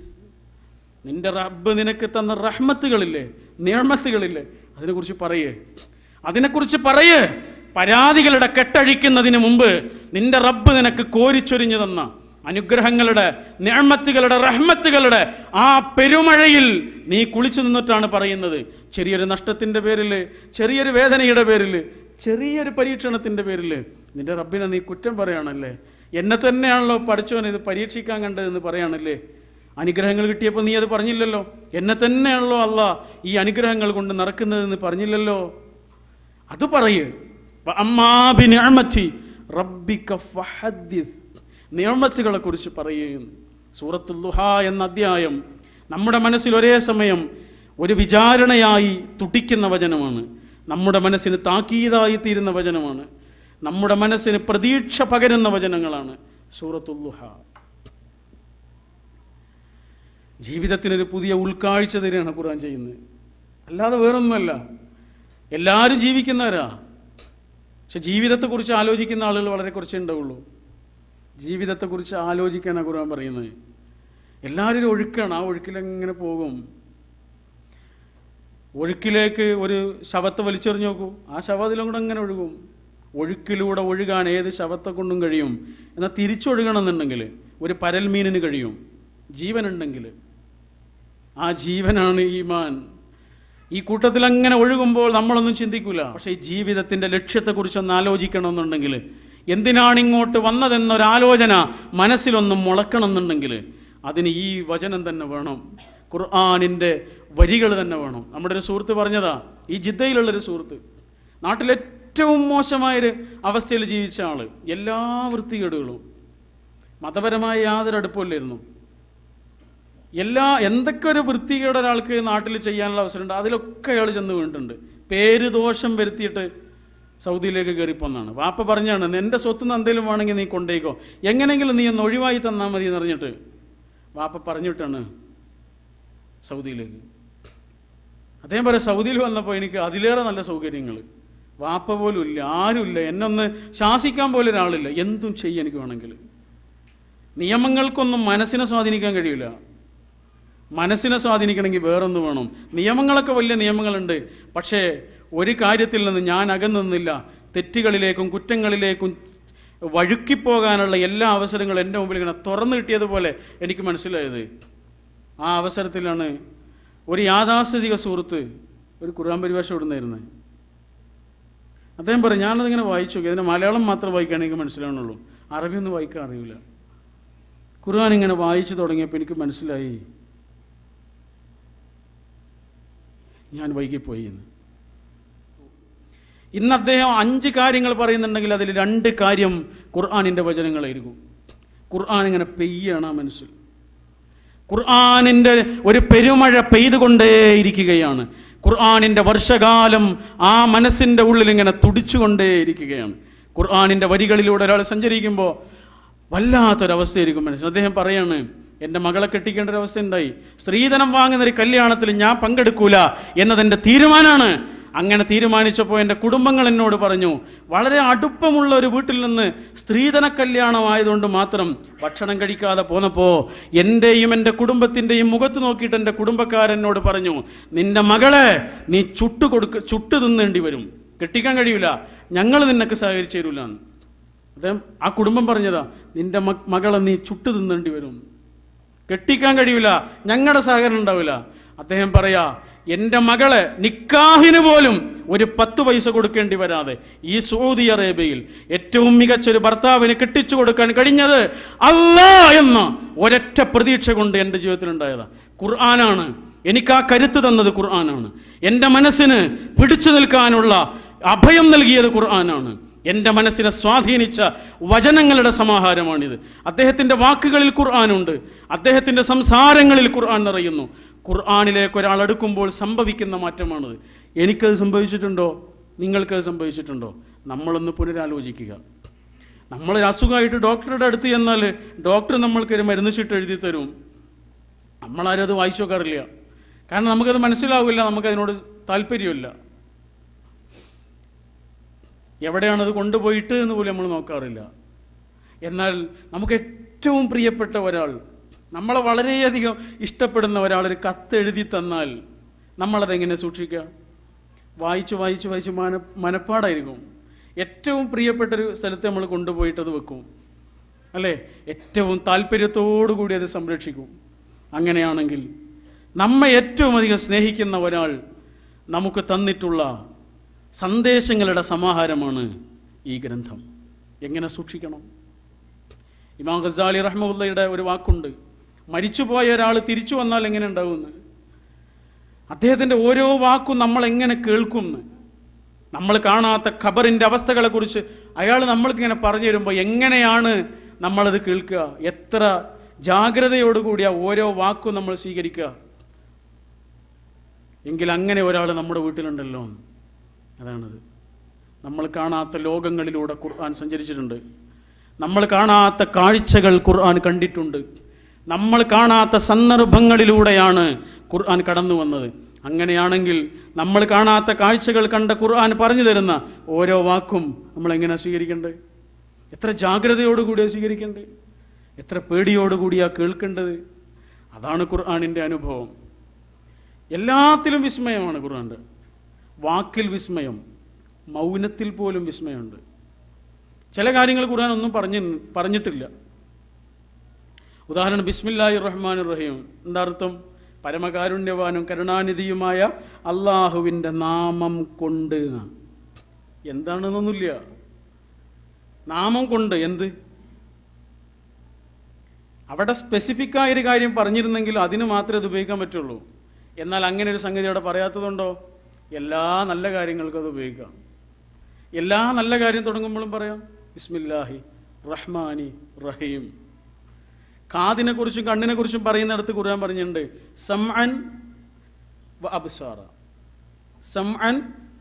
നിന്റെ റബ്ബ് നിനക്ക് തന്ന റഹ്മത്തുകളില്ലേ, നിഅമത്തുകളില്ലേ, അതിനെക്കുറിച്ച് പറയേ. പരാതികളുടെ കെട്ടഴിക്കുന്നതിന് മുമ്പ് നിന്റെ റബ്ബ് നിനക്ക് കോരിച്ചൊരിഞ്ഞു തന്ന അനുഗ്രഹങ്ങളുടെ, നിഅമത്തുകളുടെ, റഹ്മത്തുകളുടെ ആ പെരുമഴയിൽ നീ കുളിച്ചു നിന്നിട്ടാണ് പറയുന്നത്. ചെറിയൊരു നഷ്ടത്തിൻ്റെ പേരിൽ, ചെറിയൊരു വേദനയുടെ പേരിൽ, ചെറിയൊരു പരീക്ഷണത്തിൻ്റെ പേരിൽ നിന്റെ റബ്ബിനെ നീ കുറ്റം പറയാണല്ലേ. എന്നെ തന്നെയാണല്ലോ പഠിച്ചവൻ ഇത് പരീക്ഷിക്കാൻ കണ്ടതെന്ന് പറയാണല്ലേ. അനുഗ്രഹങ്ങൾ കിട്ടിയപ്പോൾ നീ അത് പറഞ്ഞില്ലല്ലോ. എന്നെ തന്നെയാണല്ലോ അല്ലാഹ് ഈ അനുഗ്രഹങ്ങൾ കൊണ്ട് നടക്കുന്നതെന്ന് പറഞ്ഞില്ലല്ലോ. അത് പറയേ. അമ്മാ ബിനിഅമതി റബ്ബിക ഫഹദ്ദിസ്. നിഅമത്തുകളെ കുറിച്ച് പറയുന്നു. സൂറത്തുൽ ദുഹാ എന്ന അധ്യായം നമ്മുടെ മനസ്സിൽ ഒരേ സമയം ഒരു വിചാരണയായി തുടിക്കുന്ന വചനമാണ്, നമ്മുടെ മനസ്സിന് താക്കീതായി തീരുന്ന വചനമാണ്, നമ്മുടെ മനസ്സിന് പ്രതീക്ഷ പകരുന്ന വചനങ്ങളാണ് സൂറത്തുൽ ദുഹാ. ജീവിതത്തിനൊരു പുതിയ ഉൾക്കാഴ്ച തരികയാണ് ഖുർആൻ ചെയ്യുന്നത്, അല്ലാതെ വേറൊന്നുമല്ല. എല്ലാവരും ജീവിക്കുന്നവരാ, പക്ഷെ ജീവിതത്തെക്കുറിച്ച് ആലോചിക്കുന്ന ആളുകൾ വളരെ കുറച്ചേ ഉണ്ടാവുള്ളൂ. ജീവിതത്തെക്കുറിച്ച് ആലോചിക്കാനാണ് ഖുർആൻ പറയുന്നത്. എല്ലാവരും ഒരു ഒഴുക്കാണ്, ആ ഒഴുക്കിലെങ്ങനെ പോകും. ഒഴുക്കിലേക്ക് ഒരു ശവത്തെ വലിച്ചെറിഞ്ഞ് നോക്കൂ, ആ ശവം അതിലും കൂടെ അങ്ങനെ ഒഴുകും. ഒഴുക്കിലൂടെ ഒഴുകാൻ ഏത് ശവത്തെ കൊണ്ടും കഴിയും. എന്നാൽ തിരിച്ചൊഴുകണമെന്നുണ്ടെങ്കിൽ ഒരു പരൽമീനിന് കഴിയും, ജീവനുണ്ടെങ്കിൽ. ആ ജീവനാണ് ഈമാൻ. ഈ കൂട്ടത്തിൽ അങ്ങനെ ഒഴുകുമ്പോൾ നമ്മളൊന്നും ചിന്തിക്കില്ല. പക്ഷേ ഈ ജീവിതത്തിൻ്റെ ലക്ഷ്യത്തെക്കുറിച്ചൊന്ന് ആലോചിക്കണമെന്നുണ്ടെങ്കിൽ, എന്തിനാണ് ഇങ്ങോട്ട് വന്നതെന്നൊരാലോചന മനസ്സിലൊന്നും മുളക്കണമെന്നുണ്ടെങ്കിൽ അതിന് ഈ വചനം തന്നെ വേണം, ഖുർആനിൻ്റെ വരികൾ തന്നെ വേണം. നമ്മുടെ ഒരു സുഹൃത്ത് പറഞ്ഞതാ, ഈ ജിദ്ദയിലുള്ളൊരു സുഹൃത്ത്, നാട്ടിലേറ്റവും മോശമായൊരു അവസ്ഥയിൽ ജീവിച്ച ആൾ, എല്ലാ വൃത്തികേടുകളും, മതപരമായ യാതൊരു അടുപ്പമില്ലായിരുന്നു. എന്തൊക്കെ ഒരു വൃത്തികേട് ഒരാൾക്ക് നാട്ടിൽ ചെയ്യാനുള്ള അവസരമുണ്ട് അതിലൊക്കെ അയാൾ ചെന്ന് വീണിട്ടുണ്ട്. പേര് ദോഷം വരുത്തിയിട്ട് സൗദിയിലേക്ക് കയറിപ്പോന്നാണ്. വാപ്പ പറഞ്ഞാണ്, എൻ്റെ സ്വത്തുനിന്ന് എന്തെങ്കിലും വേണമെങ്കിൽ നീ കൊണ്ടേക്കോ, എങ്ങനെയെങ്കിലും നീ ഒന്ന് ഒഴിവായി തന്നാൽ മതി എന്ന് പറഞ്ഞിട്ട് വാപ്പ പറഞ്ഞിട്ടാണ് സൗദിയിലേക്ക്. അതേപോലെ സൗദിയിൽ വന്നപ്പോൾ എനിക്ക് അതിലേറെ നല്ല സൗകര്യങ്ങൾ, വാപ്പ പോലും ഇല്ല, ആരുമില്ല, എന്നെ ഒന്ന് ശാസിക്കാൻ പോലും ഒരാളില്ല. എന്തും ചെയ്യാൻ എനിക്ക് വേണമെങ്കിൽ. നിയമങ്ങൾക്കൊന്നും മനസ്സിനെ സ്വാധീനിക്കാൻ കഴിയില്ല. മനസ്സിനെ സ്വാധീനിക്കണമെങ്കിൽ വേറൊന്ന് വേണം. നിയമങ്ങളൊക്കെ വലിയ നിയമങ്ങളുണ്ട്, പക്ഷേ ഒരു കാര്യത്തിൽ നിന്ന് ഞാൻ അകന്നു നിന്നില്ല. തെറ്റുകളിലേക്കും കുറ്റങ്ങളിലേക്കും വഴുക്കിപ്പോകാനുള്ള എല്ലാ അവസരങ്ങളും എൻ്റെ മുമ്പിൽ ഇങ്ങനെ തുറന്നു കിട്ടിയതുപോലെ എനിക്ക് മനസ്സിലായത്. ആ അവസരത്തിലാണ് ഒരു യാഥാസ്ഥിതിക സുഹൃത്ത് ഒരു ഖുർആൻ പരിഭാഷ ഇടുന്നായിരുന്നു. അദ്ദേഹം പറയും, ഞാനതിങ്ങനെ വായിച്ചു നോക്കി, അതിന് മലയാളം മാത്രം വായിക്കാൻ എനിക്ക് മനസ്സിലാവുന്നുള്ളൂ, അറബിയൊന്നും വായിക്കാൻ അറിയില്ല. ഖുർആൻ ഇങ്ങനെ വായിച്ചു തുടങ്ങിയപ്പോൾ എനിക്ക് മനസ്സിലായി ഞാൻ വൈകിപ്പോയി എന്ന്. ഇന്ന് അദ്ദേഹം 5 കാര്യങ്ങൾ പറയുന്നുണ്ടെങ്കിൽ അതിൽ 2 കാര്യം ഖുർആനിൻ്റെ വചനങ്ങളായിരിക്കും. ഖുർആൻ ഇങ്ങനെ പെയ്യാണ് ആ മനസ്സിൽ. ഖുർആനിൻ്റെ ഒരു പെരുമഴ പെയ്തുകൊണ്ടേയിരിക്കുകയാണ്. ഖുർആനിൻ്റെ വർഷകാലം ആ മനസ്സിൻ്റെ ഉള്ളിൽ ഇങ്ങനെ തുടിച്ചുകൊണ്ടേയിരിക്കുകയാണ്. ഖുർആനിൻ്റെ വരികളിലൂടെ ഒരാൾ സഞ്ചരിക്കുമ്പോൾ വല്ലാത്തൊരവസ്ഥയായിരിക്കും മനസ്സിൽ. അദ്ദേഹം പറയാണ്, എൻ്റെ മകളെ കെട്ടിക്കേണ്ട ഒരവസ്ഥ ഉണ്ടായി. സ്ത്രീധനം വാങ്ങുന്നൊരു കല്യാണത്തിൽ ഞാൻ പങ്കെടുക്കൂല എന്നതെൻ്റെ തീരുമാനമാണ്. അങ്ങനെ തീരുമാനിച്ചപ്പോൾ എൻ്റെ കുടുംബങ്ങൾ എന്നോട് പറഞ്ഞു, വളരെ അടുപ്പമുള്ള ഒരു വീട്ടിൽ നിന്ന് സ്ത്രീധന കല്യാണമായതുകൊണ്ട് മാത്രം ഭക്ഷണം കഴിക്കാതെ പോന്നപ്പോൾ എൻ്റെയും എൻ്റെ കുടുംബത്തിൻ്റെയും മുഖത്ത് നോക്കിയിട്ട് എൻ്റെ കുടുംബക്കാരെന്നോട് പറഞ്ഞു, നിൻ്റെ മകളെ നീ ചുട്ടു തിന്നേണ്ടി വരും, കെട്ടിക്കാൻ കഴിയില്ല, ഞങ്ങൾ നിനക്ക് സഹകരിച്ചു തരൂല എന്ന്. അദ്ദേഹം ആ കുടുംബം പറഞ്ഞതാ, നിൻ്റെ മകളെ നീ ചുട്ടു തിന്നേണ്ടി വരും, കെട്ടിക്കാൻ കഴിയില്ല, ഞങ്ങളുടെ സഹകരണം ഉണ്ടാവില്ല. അദ്ദേഹം പറയാ, എൻ്റെ മകളെ നിക്കാഹിന് പോലും ഒരു 10 പൈസ കൊടുക്കേണ്ടി വരാതെ ഈ സൗദി അറേബ്യയിൽ ഏറ്റവും മികച്ചൊരു ഭർത്താവിന് കെട്ടിച്ചു കൊടുക്കാൻ കഴിഞ്ഞത് അല്ലാഹ് എന്ന ഒരൊറ്റ പ്രതീക്ഷ കൊണ്ട് എൻ്റെ ജീവിതത്തിൽ ഉണ്ടായതാ. ഖുർആനാണ് എനിക്ക് ആ കരുത്ത് തന്നത്, ഖുർആനാണ് എൻ്റെ മനസ്സിന് പിടിച്ചു നിൽക്കാനുള്ള അഭയം നൽകിയത്, ഖുർആനാണ് എൻ്റെ മനസ്സിനെ സ്വാധീനിച്ച വചനങ്ങളുടെ സമാഹാരമാണിത്. അദ്ദേഹത്തിൻ്റെ വാക്കുകളിൽ ഖുർആനുണ്ട്, അദ്ദേഹത്തിൻ്റെ സംസാരങ്ങളിൽ ഖുർആൻ നിറയുന്നു. ഖുർആനിലേക്ക് ഒരാൾ അടുക്കുമ്പോൾ സംഭവിക്കുന്ന മാറ്റമാണിത്. എനിക്കത് സംഭവിച്ചിട്ടുണ്ടോ? നിങ്ങൾക്കത് സംഭവിച്ചിട്ടുണ്ടോ? നമ്മളൊന്ന് പുനരാലോചിക്കുക. നമ്മളൊരു അസുഖമായിട്ട് ഡോക്ടറുടെ അടുത്ത് ചെന്നാൽ ഡോക്ടർ നമ്മൾക്കൊരു മരുന്ന് ചീട്ട് എഴുതി തരും. നമ്മളാരും അത് വായിച്ചു നോക്കാറില്ല, കാരണം നമുക്കത് മനസ്സിലാവില്ല, നമുക്കതിനോട് താല്പര്യമില്ല. എവിടെയാണത് കൊണ്ടുപോയിട്ട് എന്ന് പോലും നമ്മൾ നോക്കാറില്ല. എന്നാൽ നമുക്ക് ഏറ്റവും പ്രിയപ്പെട്ട ഒരാൾ, നമ്മളെ വളരെയധികം ഇഷ്ടപ്പെടുന്ന ഒരാൾ ഒരു കത്ത് എഴുതി തന്നാൽ നമ്മളതെങ്ങനെ സൂക്ഷിക്കുക? വായിച്ച് വായിച്ച് വായിച്ച് മനപ്പാടായിരിക്കും. ഏറ്റവും പ്രിയപ്പെട്ടൊരു സ്ഥലത്ത് നമ്മൾ കൊണ്ടുപോയിട്ടത് വെക്കും, അല്ലേ? ഏറ്റവും താല്പര്യത്തോടു കൂടി അത് സംരക്ഷിക്കും. അങ്ങനെയാണെങ്കിൽ നമ്മെ ഏറ്റവും അധികം സ്നേഹിക്കുന്ന ഒരാൾ നമുക്ക് തന്നിട്ടുള്ള സന്ദേശങ്ങളുടെ സമാഹാരമാണ് ഈ ഗ്രന്ഥം. എങ്ങനെ സൂക്ഷിക്കണം? ഇമാം ഗസാലി റഹ്മത്തുള്ളാഹിയുടെ ഒരു വാക്കുണ്ട്, മരിച്ചുപോയ ഒരാൾ തിരിച്ചു വന്നാൽ എങ്ങനെ ഉണ്ടാവുമെന്ന്. അദ്ദേഹത്തിൻ്റെ ഓരോ വാക്കും നമ്മൾ എങ്ങനെ കേൾക്കുമെന്ന്, നമ്മൾ കാണാത്ത ഖബറിൻ്റെ അവസ്ഥകളെക്കുറിച്ച് അയാൾ നമ്മൾക്കിങ്ങനെ പറഞ്ഞു തരുമ്പോൾ എങ്ങനെയാണ് നമ്മളത് കേൾക്കുക? എത്ര ജാഗ്രതയോടുകൂടിയ ഓരോ വാക്കും നമ്മൾ സ്വീകരിക്കുക. എങ്കിൽ അങ്ങനെ ഒരാൾ നമ്മുടെ വീട്ടിലുണ്ടല്ലോ. അതാണത്. നമ്മൾ കാണാത്ത ലോകങ്ങളിലൂടെ ഖുർആൻ സഞ്ചരിച്ചിട്ടുണ്ട്. നമ്മൾ കാണാത്ത കാഴ്ചകൾ ഖുർആൻ കണ്ടിട്ടുണ്ട്. നമ്മൾ കാണാത്ത സന്ദർഭങ്ങളിലൂടെയാണ് ഖുർആൻ കടന്നു വന്നത്. അങ്ങനെയാണെങ്കിൽ നമ്മൾ കാണാത്ത കാഴ്ചകൾ കണ്ട ഖുർആൻ പറഞ്ഞു തരുന്ന ഓരോ വാക്കും നമ്മളെങ്ങനെയാണ് സ്വീകരിക്കേണ്ടത്? എത്ര ജാഗ്രതയോടുകൂടിയാണ് സ്വീകരിക്കേണ്ടത്? എത്ര പേടിയോടുകൂടിയാണ് കേൾക്കേണ്ടത്? അതാണ് ഖുർആനിൻ്റെ അനുഭവം. എല്ലാത്തിലും വിസ്മയമാണ് ഖുർആൻ്റെ. വാക്കിൽ വിസ്മയം, മൗനത്തിൽ പോലും വിസ്മയമുണ്ട്. ചില കാര്യങ്ങൾ ഖുർആൻ ഒന്നും പറഞ്ഞിട്ടില്ല. ഉദാഹരണം, ബിസ്മില്ലാഹിർ റഹ്മാനിർ റഹീം. എന്താ അർത്ഥം? പരമകാരുണ്യവാനും കരുണാനിധിയുമായ അള്ളാഹുവിൻ്റെ നാമം കൊണ്ട്. എന്താണെന്നൊന്നുമില്ല, നാമം കൊണ്ട്. എന്ത്? അവിടെ സ്പെസിഫിക് ആയൊരു കാര്യം പറഞ്ഞിരുന്നെങ്കിൽ അതിന് മാത്രമേ അത് ഉപയോഗിക്കാൻ പറ്റുള്ളൂ. എന്നാൽ അങ്ങനെ ഒരു സംഗതി അവിടെ പറയാത്തതുകൊണ്ടോ എല്ലാ നല്ല കാര്യങ്ങൾക്കും അത് ഉപയോഗിക്കാം. എല്ലാ നല്ല കാര്യം തുടങ്ങുമ്പോഴും പറയാം ബിസ്മില്ലാഹി റഹ്മാനി റഹീം. കാതിനെ കുറിച്ചും കണ്ണിനെ കുറിച്ചും പറയുന്നിടത്ത് ഖുർആൻ പറഞ്ഞിട്ടുണ്ട് സമഅൻ വ അബ്സാറ. സമഅൻ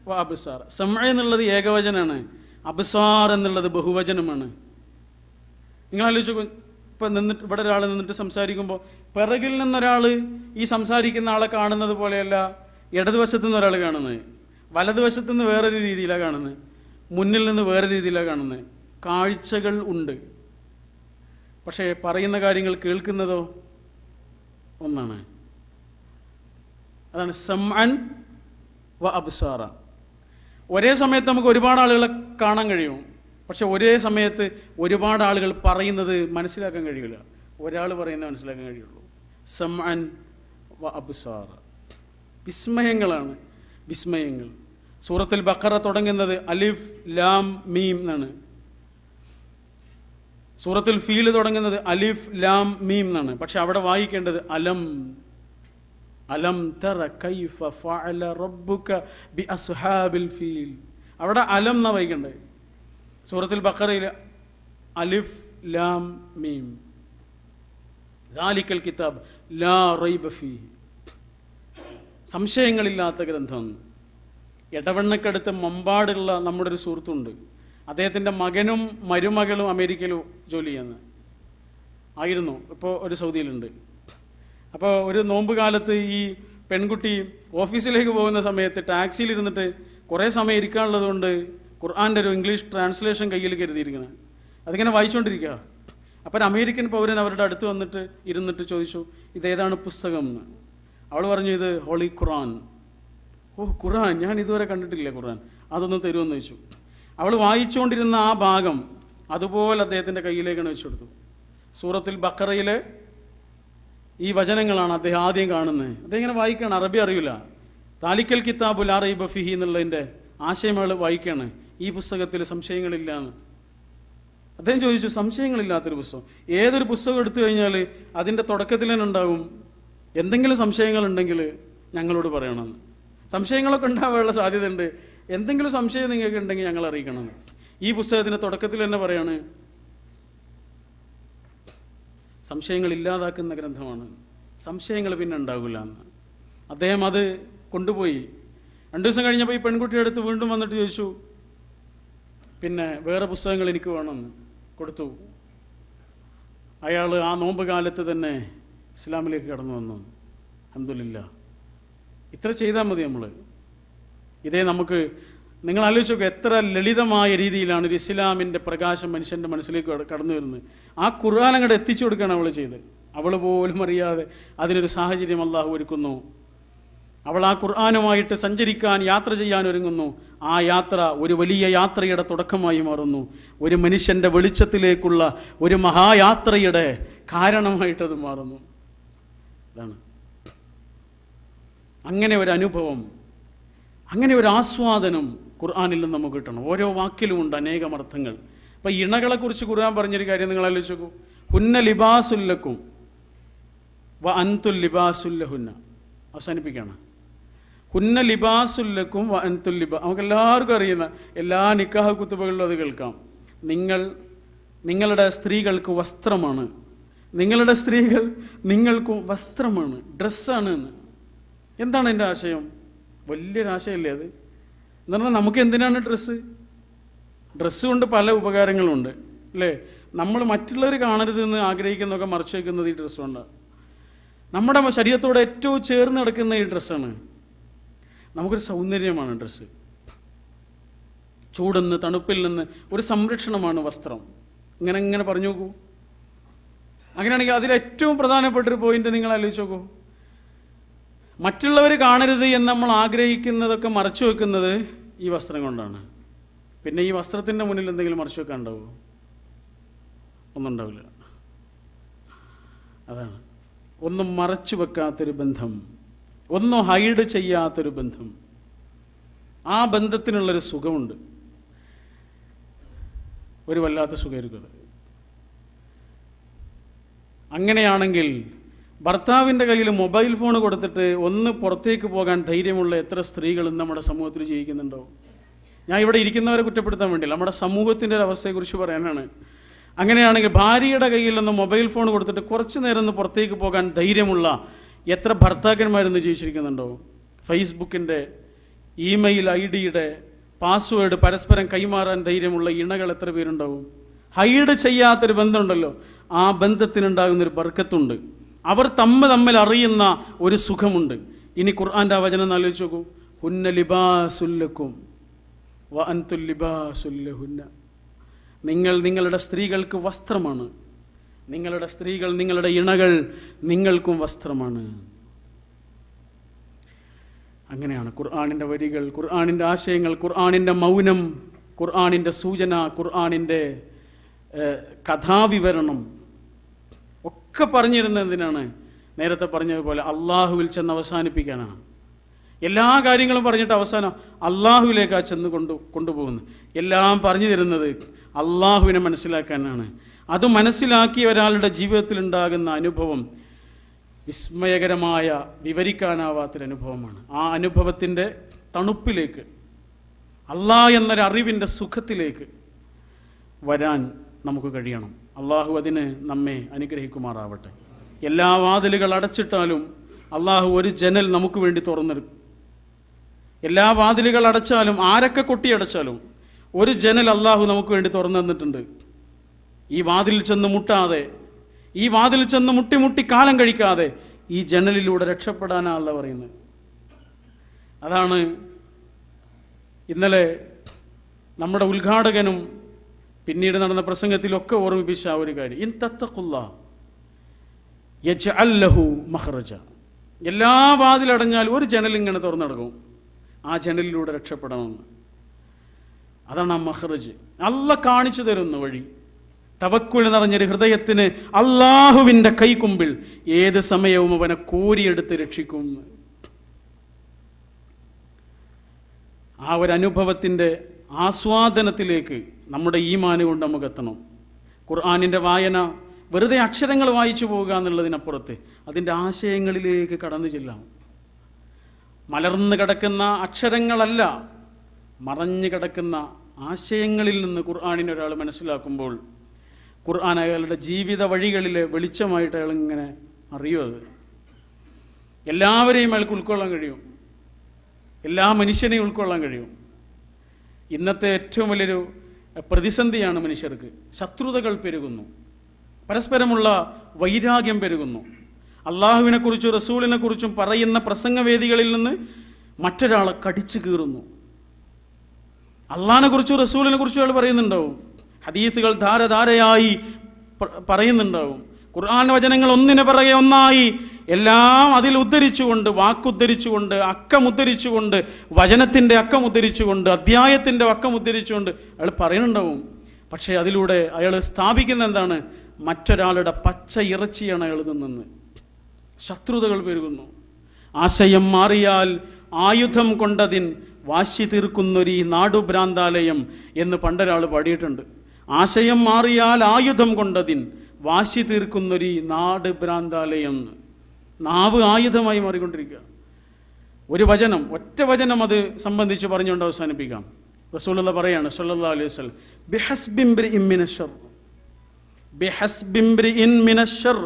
വ അബ്സാറ. സമഅ എന്നുള്ളത് ഏകവചനാണ്, അബ്സാർ എന്നുള്ളത് ബഹുവചനമാണ്. നിങ്ങൾ ആലോചിച്ചു, ഇപ്പം നിന്നിട്ട് ഇവിടെ ഒരാൾ നിന്നിട്ട് സംസാരിക്കുമ്പോൾ പിറകിൽ നിന്നൊരാൾ ഈ സംസാരിക്കുന്ന ആളെ കാണുന്നത് പോലെയല്ല ഇടതുവശത്തു നിന്ന് ഒരാൾ കാണുന്നത്. വലതുവശത്തു നിന്ന് വേറൊരു രീതിയിലാണ് കാണുന്നത്, മുന്നിൽ നിന്ന് വേറെ രീതിയിലാണ് കാണുന്നത്. കാഴ്ചകൾ ഉണ്ട്, പക്ഷേ പറയുന്ന കാര്യങ്ങൾ കേൾക്കുന്നതോ ഒന്നാണ്. അതാണ് സമഅൻ വ അബ്സാറ. ഒരേ സമയത്ത് നമുക്ക് ഒരുപാട് ആളുകളെ കാണാൻ കഴിയും, പക്ഷെ ഒരേ സമയത്ത് ഒരുപാട് ആളുകൾ പറയുന്നത് മനസ്സിലാക്കാൻ കഴിയില്ല. ഒരാൾ പറയുന്നത് മനസ്സിലാക്കാൻ കഴിയുള്ളൂ. സമഅൻ വ അബ്സാറ. വിസ്മയങ്ങളാണ്, വിസ്മയങ്ങൾ. സൂറത്തുൽ ബഖറ തുടങ്ങുന്നത് അലിഫ് ലാം മീം എന്നാണ്. സൂറത്തുൽ ഫീൽ തുടങ്ങുന്നത് അലിഫ് ലാം മീം എന്നാണ്. പക്ഷെ അവിടെ വായിക്കേണ്ടത് അലം അലം തറ കൈഫ ഫഅല റബ്ബുക ബി അസ്ഹാബിൽ ഫീൽ. അവിടെ അലം എന്നാ വായിക്കേണ്ടത്. സൂറത്തുൽ ബഖറയിൽ അലിഫ് ലാം മീം. ദാലിക്കൽ കിതാബ് ലാ റൈബ ഫീഹി. സംശയങ്ങളില്ലാത്ത ഗ്രന്ഥം. എടവണ്ണക്കടുത്ത് മമ്പാടുള്ള നമ്മുടെ ഒരു സുഹൃത്തുണ്ട്. അദ്ദേഹത്തിൻ്റെ മകനും മരുമകളും അമേരിക്കയിലും ജോലി ചെയ്യുന്നത് ആയിരുന്നു. ഇപ്പോൾ ഒരു സൗദിയിലുണ്ട്. അപ്പോൾ ഒരു നോമ്പ് കാലത്ത് ഈ പെൺകുട്ടി ഓഫീസിലേക്ക് പോകുന്ന സമയത്ത് ടാക്സിയിലിരുന്നിട്ട് കുറേ സമയം ഇരിക്കാനുള്ളത് കൊണ്ട് ഖുർആൻ്റെ ഒരു ഇംഗ്ലീഷ് ട്രാൻസ്ലേഷൻ കയ്യിൽ കരുതിയിരിക്കുന്നത്. അതിങ്ങനെ വായിച്ചുകൊണ്ടിരിക്കുക. അപ്പോൾ ഒരു അമേരിക്കൻ പൗരൻ അവരുടെ അടുത്ത് വന്നിട്ട് ഇരുന്നിട്ട് ചോദിച്ചു, ഇതേതാണ് പുസ്തകം എന്ന്. അവൾ പറഞ്ഞു, ഇത് ഹോളി ഖുർആൻ. ഓ, ഖുർആൻ, ഞാൻ ഇതുവരെ കണ്ടിട്ടില്ല ഖുർആൻ, അതൊന്ന് തരുമെന്ന് ചോദിച്ചു. അവൾ വായിച്ചുകൊണ്ടിരുന്ന ആ ഭാഗം അതുപോലെ അദ്ദേഹത്തിൻ്റെ കയ്യിലേക്കാണ് വെച്ചു കൊടുത്തു. സൂറത്തുൽ ബഖറയിലെ ഈ വചനങ്ങളാണ് അദ്ദേഹം ആദ്യം കാണുന്നത്. അദ്ദേഹം ഇങ്ങനെ വായിക്കുകയാണ്, അറബി അറിയില്ല. ദാലിക്കൽ കിതാബു ലാ റൈബ ഫീഹി എന്നുള്ളതിൻ്റെ ആശയമകൾ വായിക്കുകയാണ്. ഈ പുസ്തകത്തിൽ സംശയങ്ങളില്ല എന്ന് അദ്ദേഹം ചോദിച്ചു. സംശയങ്ങളില്ലാത്തൊരു പുസ്തകം? ഏതൊരു പുസ്തകം എടുത്തു കഴിഞ്ഞാൽ അതിൻ്റെ തുടക്കത്തിൽ തന്നെ ഉണ്ടാകും, എന്തെങ്കിലും സംശയങ്ങളുണ്ടെങ്കിൽ ഞങ്ങളോട് പറയണമെന്ന്. സംശയങ്ങളൊക്കെ ഉണ്ടാവാനുള്ള സാധ്യതയുണ്ട്. എന്തെങ്കിലും സംശയം നിങ്ങൾക്ക് ഉണ്ടെങ്കിൽ ഞങ്ങൾ അറിയിക്കണമെന്ന്. ഈ പുസ്തകത്തിൻ്റെ തുടക്കത്തിൽ തന്നെ പറയാണ്, സംശയങ്ങൾ ഇല്ലാതാക്കുന്ന ഗ്രന്ഥമാണ്, സംശയങ്ങൾ പിന്നെ ഉണ്ടാകില്ല എന്ന്. അദ്ദേഹം അത് കൊണ്ടുപോയി. 2 ദിവസം കഴിഞ്ഞപ്പോൾ ഈ പെൺകുട്ടിയുടെ അടുത്ത് വീണ്ടും വന്നിട്ട് ചോദിച്ചു, പിന്നെ വേറെ പുസ്തകങ്ങൾ എനിക്ക് വേണമെന്ന്. കൊടുത്തു. അയാൾ ആ നോമ്പ് കാലത്ത് തന്നെ ഇസ്ലാമിലേക്ക് കടന്നു വന്നു. അൽഹംദുലില്ലാഹ്. ഇത്ര ചെയ്താൽ മതി നമ്മൾ. ഇതേ നമുക്ക്, നിങ്ങൾ ആലോചിച്ച് നോക്കുക, എത്ര ലളിതമായ രീതിയിലാണ് ഒരു ഇസ്ലാമിൻ്റെ പ്രകാശം മനുഷ്യൻ്റെ മനസ്സിലേക്ക് കടന്നു വരുന്നത്. ആ ഖുർആൻ അങ്ങോട്ട് എത്തിച്ചു കൊടുക്കുകയാണ് അവൾ ചെയ്ത്. അവൾ പോലും അറിയാതെ അതിനൊരു സാഹചര്യം അള്ളാഹു ഒരുക്കുന്നു. അവൾ ആ ഖുർആനുമായിട്ട് സഞ്ചരിക്കാൻ, യാത്ര ചെയ്യാൻ ഒരുങ്ങുന്നു. ആ യാത്ര ഒരു വലിയ യാത്രയുടെ തുടക്കമായി മാറുന്നു. ഒരു മനുഷ്യൻ്റെ വെളിച്ചത്തിലേക്കുള്ള ഒരു മഹായാത്രയുടെ കാരണമായിട്ടത് മാറുന്നു. അതാണ് അങ്ങനെ ഒരു അനുഭവം, അങ്ങനെ ഒരു ആസ്വാദനം ഖുർആനിൽ നിന്ന് നമുക്ക് കിട്ടണം. ഓരോ വാക്കിലും ഉണ്ട് അനേകം അർത്ഥങ്ങൾ. അപ്പം ഇണകളെക്കുറിച്ച് ഖുർആൻ പറഞ്ഞൊരു കാര്യം നിങ്ങൾ ആലോചിച്ച് നോക്കൂ. ഹുന്ന ലിബാസുല്ലക്കും വ അൻതുൽ ലിബാസുല്ലഹുന്ന. അവസാനിപ്പിക്കുകയാണ്. ഹുന്ന ലിബാസുല്ലക്കും വ അൻതുൽ ലിബാ. നമുക്ക് എല്ലാവർക്കും അറിയുന്ന, എല്ലാ നിക്കാഹ് കുത്തുബകളിലും അത് കേൾക്കാം. നിങ്ങളുടെ സ്ത്രീകൾക്ക് വസ്ത്രമാണ്, നിങ്ങളുടെ സ്ത്രീകൾ നിങ്ങൾക്ക് വസ്ത്രമാണ്, ഡ്രസ്സാണ് എന്ന്. എന്താണ് എൻ്റെ ആശയം? വലിയൊരാശയമല്ലേ അത്? എന്ന് പറഞ്ഞാൽ നമുക്ക് എന്തിനാണ് ഡ്രസ്സ്? ഡ്രസ്സ് കൊണ്ട് പല ഉപകാരങ്ങളുണ്ട് അല്ലേ? നമ്മൾ മറ്റുള്ളവർ കാണരുതെന്ന് ആഗ്രഹിക്കുന്നതൊക്കെ മറച്ചു വയ്ക്കുന്നത് ഈ ഡ്രസ്സ് കൊണ്ടാണ്. നമ്മുടെ ശരീരത്തോട് ഏറ്റവും ചേർന്ന് കിടക്കുന്ന ഈ ഡ്രസ്സാണ്. നമുക്കൊരു സൗന്ദര്യമാണ് ഡ്രസ്സ്. ചൂടിൽ നിന്ന്, തണുപ്പിൽ നിന്ന് ഒരു സംരക്ഷണമാണ് വസ്ത്രം. ഇങ്ങനെ പറഞ്ഞു നോക്കൂ. അങ്ങനെയാണെങ്കിൽ അതിലേറ്റവും പ്രധാനപ്പെട്ടൊരു പോയിന്റ് നിങ്ങൾ ആലോചിച്ച് നോക്കൂ. മറ്റുള്ളവർ കാണരുത് എന്ന് നമ്മൾ ആഗ്രഹിക്കുന്നതൊക്കെ മറച്ചു വെക്കുന്നത് ഈ വസ്ത്രം കൊണ്ടാണ്. പിന്നെ ഈ വസ്ത്രത്തിൻ്റെ മുന്നിൽ എന്തെങ്കിലും മറച്ചു വെക്കാൻ ഉണ്ടാവുമോ? ഒന്നും ഉണ്ടാവില്ല. അതാണ് ഒന്നും മറച്ചു വെക്കാത്തൊരു ബന്ധം, ഒന്നും ഹൈഡ് ചെയ്യാത്തൊരു ബന്ധം. ആ ബന്ധത്തിനുള്ളൊരു സുഖമുണ്ട്, ഒരു വല്ലാത്ത സുഖമായിരിക്കും അത്. അങ്ങനെയാണെങ്കിൽ ഭർത്താവിൻ്റെ കയ്യിൽ മൊബൈൽ ഫോൺ കൊടുത്തിട്ട് ഒന്ന് പുറത്തേക്ക് പോകാൻ ധൈര്യമുള്ള എത്ര സ്ത്രീകൾ നമ്മുടെ സമൂഹത്തിൽ ജീവിക്കുന്നുണ്ടോ? ഞാൻ ഇവിടെ ഇരിക്കുന്നവരെ കുറ്റപ്പെടുത്താൻ വേണ്ടിയില്ല, നമ്മുടെ സമൂഹത്തിൻ്റെ ഒരു അവസ്ഥയെക്കുറിച്ച് പറയാനാണ്. അങ്ങനെയാണെങ്കിൽ ഭാര്യയുടെ കയ്യിൽ നിന്ന് മൊബൈൽ ഫോൺ കൊടുത്തിട്ട് കുറച്ച് നേരം ഒന്ന് പുറത്തേക്ക് പോകാൻ ധൈര്യമുള്ള എത്ര ഭർത്താക്കന്മാരിന്ന് ജീവിച്ചിരിക്കുന്നുണ്ടോ? ഫേസ്ബുക്കിൻ്റെ ഇമെയിൽ ID-യുടെ പാസ്വേഡ് പരസ്പരം കൈമാറാൻ ധൈര്യമുള്ള ഇണകൾ എത്ര പേരുണ്ടാവും? ഹൈഡ് ചെയ്യാത്തൊരു ബന്ധമുണ്ടല്ലോ, ആ ബന്ധത്തിനുണ്ടാകുന്നൊരു ബർക്കത്തുണ്ട്. അവർ തമ്മിൽ അറിയുന്ന ഒരു സുഖമുണ്ട്. ഇനി ഖുർആൻ്റെ ആ വചനം ആലോചിച്ച് നോക്കൂ. ഹുന്ന ലിബാസുൽ ലക്കും വ അൻതുൽ ലിബാസുൽ ലഹുന്ന. നിങ്ങൾ നിങ്ങളുടെ സ്ത്രീകൾക്ക് വസ്ത്രമാണ്, നിങ്ങളുടെ സ്ത്രീകൾ നിങ്ങളുടെ ഇണകൾ നിങ്ങൾക്കും വസ്ത്രമാണ്. അങ്ങനെയാണ് ഖുർആനിൻ്റെ വരികൾ, ഖുർആനിൻ്റെ ആശയങ്ങൾ, ഖുർആനിൻ്റെ മൗനം, ഖുർആനിൻ്റെ സൂചന, ഖുർആനിൻ്റെ കഥാവിവരണം ഒക്കെ പറഞ്ഞിരുന്നത് എന്തിനാണ്? നേരത്തെ പറഞ്ഞതുപോലെ അള്ളാഹുവിൽ ചെന്ന് അവസാനിപ്പിക്കാനാണ്. എല്ലാ കാര്യങ്ങളും പറഞ്ഞിട്ട് അവസാനം അള്ളാഹുവിലേക്കാണ് ചെന്ന് കൊണ്ടുപോകുന്നത്. എല്ലാം പറഞ്ഞു തരുന്നത് അള്ളാഹുവിനെ മനസ്സിലാക്കാനാണ്. അത് മനസ്സിലാക്കിയ ഒരാളുടെ ജീവിതത്തിൽ ഉണ്ടാകുന്ന അനുഭവം വിസ്മയകരമായ, വിവരിക്കാനാവാത്തൊരനുഭവമാണ്. ആ അനുഭവത്തിൻ്റെ തണുപ്പിലേക്ക്, അള്ളാഹ് എന്നൊരറിവിൻ്റെ സുഖത്തിലേക്ക് വരാൻ നമുക്ക് കഴിയണം. അള്ളാഹു അതിന് നമ്മെ അനുഗ്രഹിക്കുമാറാവട്ടെ. എല്ലാ വാതിലുകൾ അടച്ചിട്ടാലും അള്ളാഹു ഒരു ജനൽ നമുക്ക് വേണ്ടി തുറന്നിടും. എല്ലാ വാതിലുകൾ അടച്ചാലും, ആരൊക്കെ കൊട്ടിയടച്ചാലും ഒരു ജനൽ അള്ളാഹു നമുക്ക് വേണ്ടി തുറന്നു തന്നിട്ടുണ്ട്. ഈ വാതിലിൽ ചെന്ന് മുട്ടാതെ, ഈ വാതിലിൽ ചെന്ന് മുട്ടി കാലം കഴിക്കാതെ ഈ ജനലിലൂടെ രക്ഷപ്പെടാനാണല്ലോ പറയുന്നത്. അതാണ് ഇന്നലെ നമ്മുടെ ഉദ്ഘാടകനും പിന്നീട് നടന്ന പ്രസംഗത്തിലൊക്കെ ഓർമ്മിപ്പിച്ച ഒരു കാര്യം. ഇൻ തത്തഖുല്ലാഹ് യജ്അൽ ലഹു മഖ്റജ. എല്ലാ വാതിലടഞ്ഞാലും ഒരു ജനൽ ഇങ്ങനെ തുറന്നിടക്കും, ആ ജനലിലൂടെ രക്ഷപ്പെടണമെന്ന്. അതാണ് ആ മഖ്റജ്. അല്ലാഹ് കാണിച്ചു തരുന്ന വഴി. തവക്കുൽ നിറഞ്ഞൊരു ഹൃദയത്തിന് അള്ളാഹുവിൻ്റെ കൈക്കുമ്പിൽ ഏത് സമയവും അവനെ കോരിയെടുത്ത് രക്ഷിക്കും. ആ ഒരു അനുഭവത്തിൻ്റെ ആസ്വാദനത്തിലേക്ക് നമ്മുടെ ഈമാൻ കൊണ്ട് നമുക്ക് എത്തണം. ഖുർആനിൻ്റെ വായന വെറുതെ അക്ഷരങ്ങൾ വായിച്ചു പോകുക എന്നുള്ളതിനപ്പുറത്ത് അതിൻ്റെ ആശയങ്ങളിലേക്ക് കടന്നു ചെല്ലാം. മലർന്നു കിടക്കുന്ന അക്ഷരങ്ങളല്ല, മറഞ്ഞു കിടക്കുന്ന ആശയങ്ങളിൽ നിന്ന് ഖുർആനിനെ ഒരാൾ മനസ്സിലാക്കുമ്പോൾ ഖുർആൻ അയാളുടെ ജീവിത വഴികളിലെ വെളിച്ചമായിട്ട് അയാൾ ഇങ്ങനെ അറിയും. അത് എല്ലാവരെയും അയാൾക്ക് ഉൾക്കൊള്ളാൻ കഴിയും, എല്ലാ മനുഷ്യനെയും ഉൾക്കൊള്ളാൻ കഴിയും. ഇന്നത്തെ ഏറ്റവും വലിയൊരു പ്രതിസന്ധിയാണ് മനുഷ്യർക്ക്. ശത്രുതകൾ പെരുകുന്നു, പരസ്പരമുള്ള വൈരാഗ്യം പെരുകുന്നു. അള്ളാഹുവിനെക്കുറിച്ചും റസൂലിനെക്കുറിച്ചും പറയുന്ന പ്രസംഗവേദികളിൽ നിന്ന് മറ്റൊരാളെ കടിച്ചു കീറുന്നു. അള്ളാഹിനെ കുറിച്ചും റസൂലിനെ കുറിച്ചും അയാൾ പറയുന്നുണ്ടാവും, ഹദീസുകൾ ധാരധാരയായി പറയുന്നുണ്ടാവും, ഖുർആൻ വചനങ്ങൾ ഒന്നിനു പിറകെ ഒന്നായി എല്ലാം അതിൽ ഉദ്ധരിച്ചുകൊണ്ട്, വാക്കുദ്ധരിച്ചുകൊണ്ട്, അക്കമുദ്ധരിച്ചുകൊണ്ട്, വചനത്തിൻ്റെ അക്കമുദ്ധരിച്ചുകൊണ്ട്, അധ്യായത്തിൻ്റെ അക്കമുദ്ധരിച്ചുകൊണ്ട് അയാൾ പറയുന്നുണ്ടാവും. പക്ഷേ അതിലൂടെ അയാൾ സ്ഥാപിക്കുന്ന എന്താണ്? മറ്റൊരാളുടെ പച്ച ഇറച്ചിയാണ് അയാൾ തിന്നുന്നത്. ശത്രുതകൾ പെരുകുന്നു. ആശയം മാറിയാൽ ആയുധം കൊണ്ടതിൻ വാശി തീർക്കുന്നൊരു നാടുഭ്രാന്താലയം എന്ന് പണ്ടൊരാൾ പാടിയിട്ടുണ്ട്. ആശയം മാറിയാൽ ആയുധം കൊണ്ടതിൻ വാശി തീർക്കുന്നൊരു നാട് ഭ്രാന്താലയം. നാവ് ആയുധമായി മാറിക്കൊണ്ടിരിക്കുക. ഒരു വചനം, ഒറ്റ വചനം അത് സംബന്ധിച്ച് പറഞ്ഞുകൊണ്ട് അവസാനിപ്പിക്കാം. റസൂലുള്ളാഹി പറയാണ് സ്വല്ലല്ലാഹു അലൈഹി വസല്ലം, ബിഹസ്ബിംറിഇൻ മിനശ്ശർ, ബിഹസ്ബിംറിഇൻ മിനശ്ശർ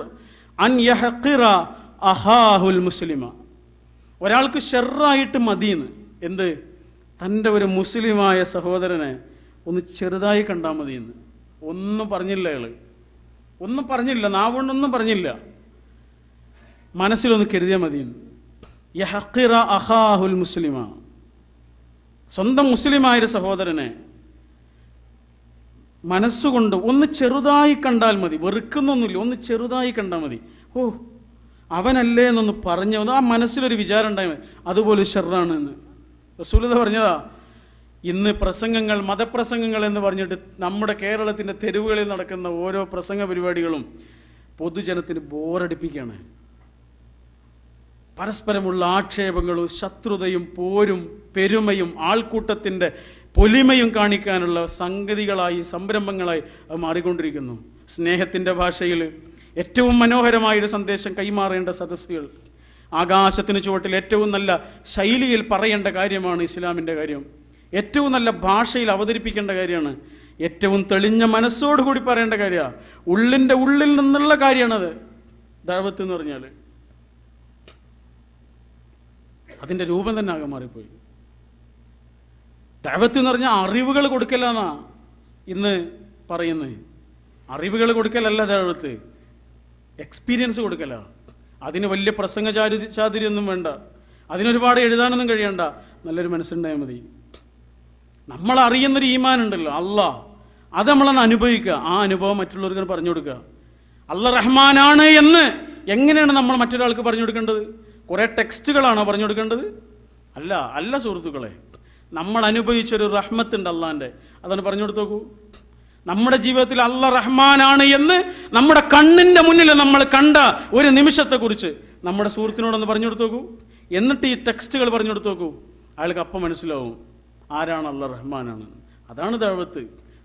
അൻ യഹഖിറ അഹാഹുൽ മുസ്ലിമ. ഒരാൾക്ക് ഷർറായിട്ട് മതിയെന്ന്. എന്ത്? തൻ്റെ ഒരു മുസ്ലിമായ സഹോദരനെ ഒന്ന് ചെറുതായി കണ്ടാൽ മതിയെന്ന്. ഒന്നും പറഞ്ഞില്ല അയാൾ, ഒന്നും പറഞ്ഞില്ല, നാവുകൊണ്ടൊന്നും പറഞ്ഞില്ല, മനസ്സിലൊന്ന് കരുതിയാൽ മതിയെന്ന്. യഹഖിറ അഹാഹുൽ മുസ്ലിമ. സ്വന്തം മുസ്ലിമായൊരു സഹോദരനെ മനസ്സുകൊണ്ട് ഒന്ന് ചെറുതായി കണ്ടാൽ മതി. വെറുക്കുന്നൊന്നുമില്ല, ഒന്ന് ചെറുതായി കണ്ടാൽ മതി. ഓ, അവനല്ലേ എന്നൊന്ന് പറഞ്ഞു, ആ മനസ്സിലൊരു വിചാരം ഉണ്ടായി മതി. അതുപോലെ ഷർറാണ് എന്ന് റസൂലുള്ളാഹി പറഞ്ഞതാ. ഇന്ന് പ്രസംഗങ്ങൾ, മതപ്രസംഗങ്ങൾ എന്ന് പറഞ്ഞിട്ട് നമ്മുടെ കേരളത്തിൻ്റെ തെരുവുകളിൽ നടക്കുന്ന ഓരോ പ്രസംഗ പരിപാടികളും പൊതുജനത്തിന് ബോറടിപ്പിക്കുകയാണ്. പരസ്പരമുള്ള ആക്ഷേപങ്ങളും ശത്രുതയും പോരും പെരുമയും ആൾക്കൂട്ടത്തിൻ്റെ പൊലിമയും കാണിക്കാനുള്ള സംഗതികളായി, സംരംഭങ്ങളായി അത് മാറിക്കൊണ്ടിരിക്കുന്നു. സ്നേഹത്തിൻ്റെ ഭാഷയിൽ ഏറ്റവും മനോഹരമായൊരു സന്ദേശം കൈമാറേണ്ട സദസ്സുകൾ, ആകാശത്തിന് ചുവട്ടിൽ ഏറ്റവും നല്ല ശൈലിയിൽ പറയേണ്ട കാര്യമാണ് ഇസ്ലാമിൻ്റെ കാര്യം. ഏറ്റവും നല്ല ഭാഷയിൽ അവതരിപ്പിക്കേണ്ട കാര്യമാണ്. ഏറ്റവും തെളിഞ്ഞ മനസ്സോടുകൂടി പറയേണ്ട കാര്യമാണ്. ഉള്ളിൻ്റെ ഉള്ളിൽ നിന്നുള്ള കാര്യമാണത് ദഅവത്ത് എന്ന് പറഞ്ഞാൽ. അതിൻ്റെ രൂപം തന്നെ ആകെ മാറിപ്പോയി. ദഅവത്ത് എന്ന് പറഞ്ഞാൽ അറിവുകൾ കൊടുക്കലാന്നാ ഇന്ന് പറയുന്നത്. അറിവുകൾ കൊടുക്കലല്ല ദഅവത്ത്, എക്സ്പീരിയൻസ് കൊടുക്കല. അതിന് വലിയ പ്രസംഗ ചാതുര്യമൊന്നും വേണ്ട. അതിനൊരുപാട് എഴുതാനൊന്നും കഴിയണ്ട, നല്ലൊരു മനസ്സുണ്ടായാൽ മതി. നമ്മൾ അറിയുന്നൊരു ഈമാൻ ഉണ്ടല്ലോ, അള്ളാഹ്, അത് നമ്മളൊന്ന് അനുഭവിക്കുക. ആ അനുഭവം മറ്റുള്ളവർക്ക് പറഞ്ഞു കൊടുക്കുക. അള്ളാഹ് റഹ്മാനാണ് എന്ന് എങ്ങനെയാണ് നമ്മൾ മറ്റൊരാൾക്ക് പറഞ്ഞു കൊടുക്കേണ്ടത്? കുറേ ടെക്സ്റ്റുകളാണോ പറഞ്ഞു കൊടുക്കേണ്ടത്? അല്ല സുഹൃത്തുക്കളെ, നമ്മൾ അനുഭവിച്ചൊരു റഹ്മത്തുണ്ട് അള്ളാഹിൻ്റെ, അതാണ് പറഞ്ഞു കൊടുത്തു നോക്കൂ. നമ്മുടെ ജീവിതത്തിൽ അള്ളാഹ് റഹ്മാനാണ് എന്ന് നമ്മുടെ കണ്ണിൻ്റെ മുന്നിൽ നമ്മൾ കണ്ട ഒരു നിമിഷത്തെക്കുറിച്ച് നമ്മുടെ സുഹൃത്തിനോടൊന്ന് പറഞ്ഞു കൊടുത്തു നോക്കൂ. എന്നിട്ട് ഈ ടെക്സ്റ്റുകൾ പറഞ്ഞു കൊടുത്തു നോക്കൂ. അയാൾക്ക് അപ്പം മനസ്സിലാവും ആരാണ് അള്ളാഹ് റഹ്മാനാണ്. അതാണ് ദഅവത്ത്.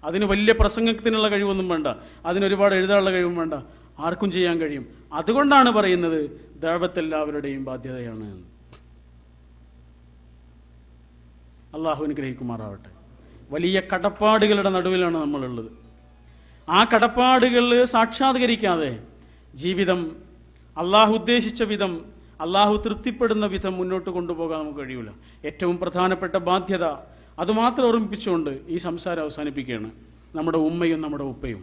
അതിന് വലിയ പ്രസംഗത്തിനുള്ള കഴിവൊന്നും വേണ്ട, അതിനൊരുപാട് എഴുതാനുള്ള കഴിവും വേണ്ട, ആർക്കും ചെയ്യാൻ കഴിയും. അതുകൊണ്ടാണ് പറയുന്നത് ദഅവത്ത് എല്ലാവരുടെയും ബാധ്യതയാണ്. അള്ളാഹു അനുഗ്രഹിക്കുമാറാവട്ടെ. വലിയ കടപ്പാടുകളുടെ നടുവിലാണ് നമ്മളുള്ളത്. ആ കടപ്പാടുകൾ സാക്ഷാത്കരിക്കാതെ ജീവിതം അള്ളാഹു ഉദ്ദേശിച്ച വിധം, അള്ളാഹു തൃപ്തിപ്പെടുന്ന വിധം മുന്നോട്ട് കൊണ്ടുപോകാൻ നമുക്ക് കഴിയില്ല. ഏറ്റവും പ്രധാനപ്പെട്ട ബാധ്യത അതുമാത്രം ഓർമ്മിപ്പിച്ചുകൊണ്ട് ഈ സംസാരം അവസാനിപ്പിക്കുകയാണ്. നമ്മുടെ ഉമ്മയും നമ്മുടെ ഉപ്പയും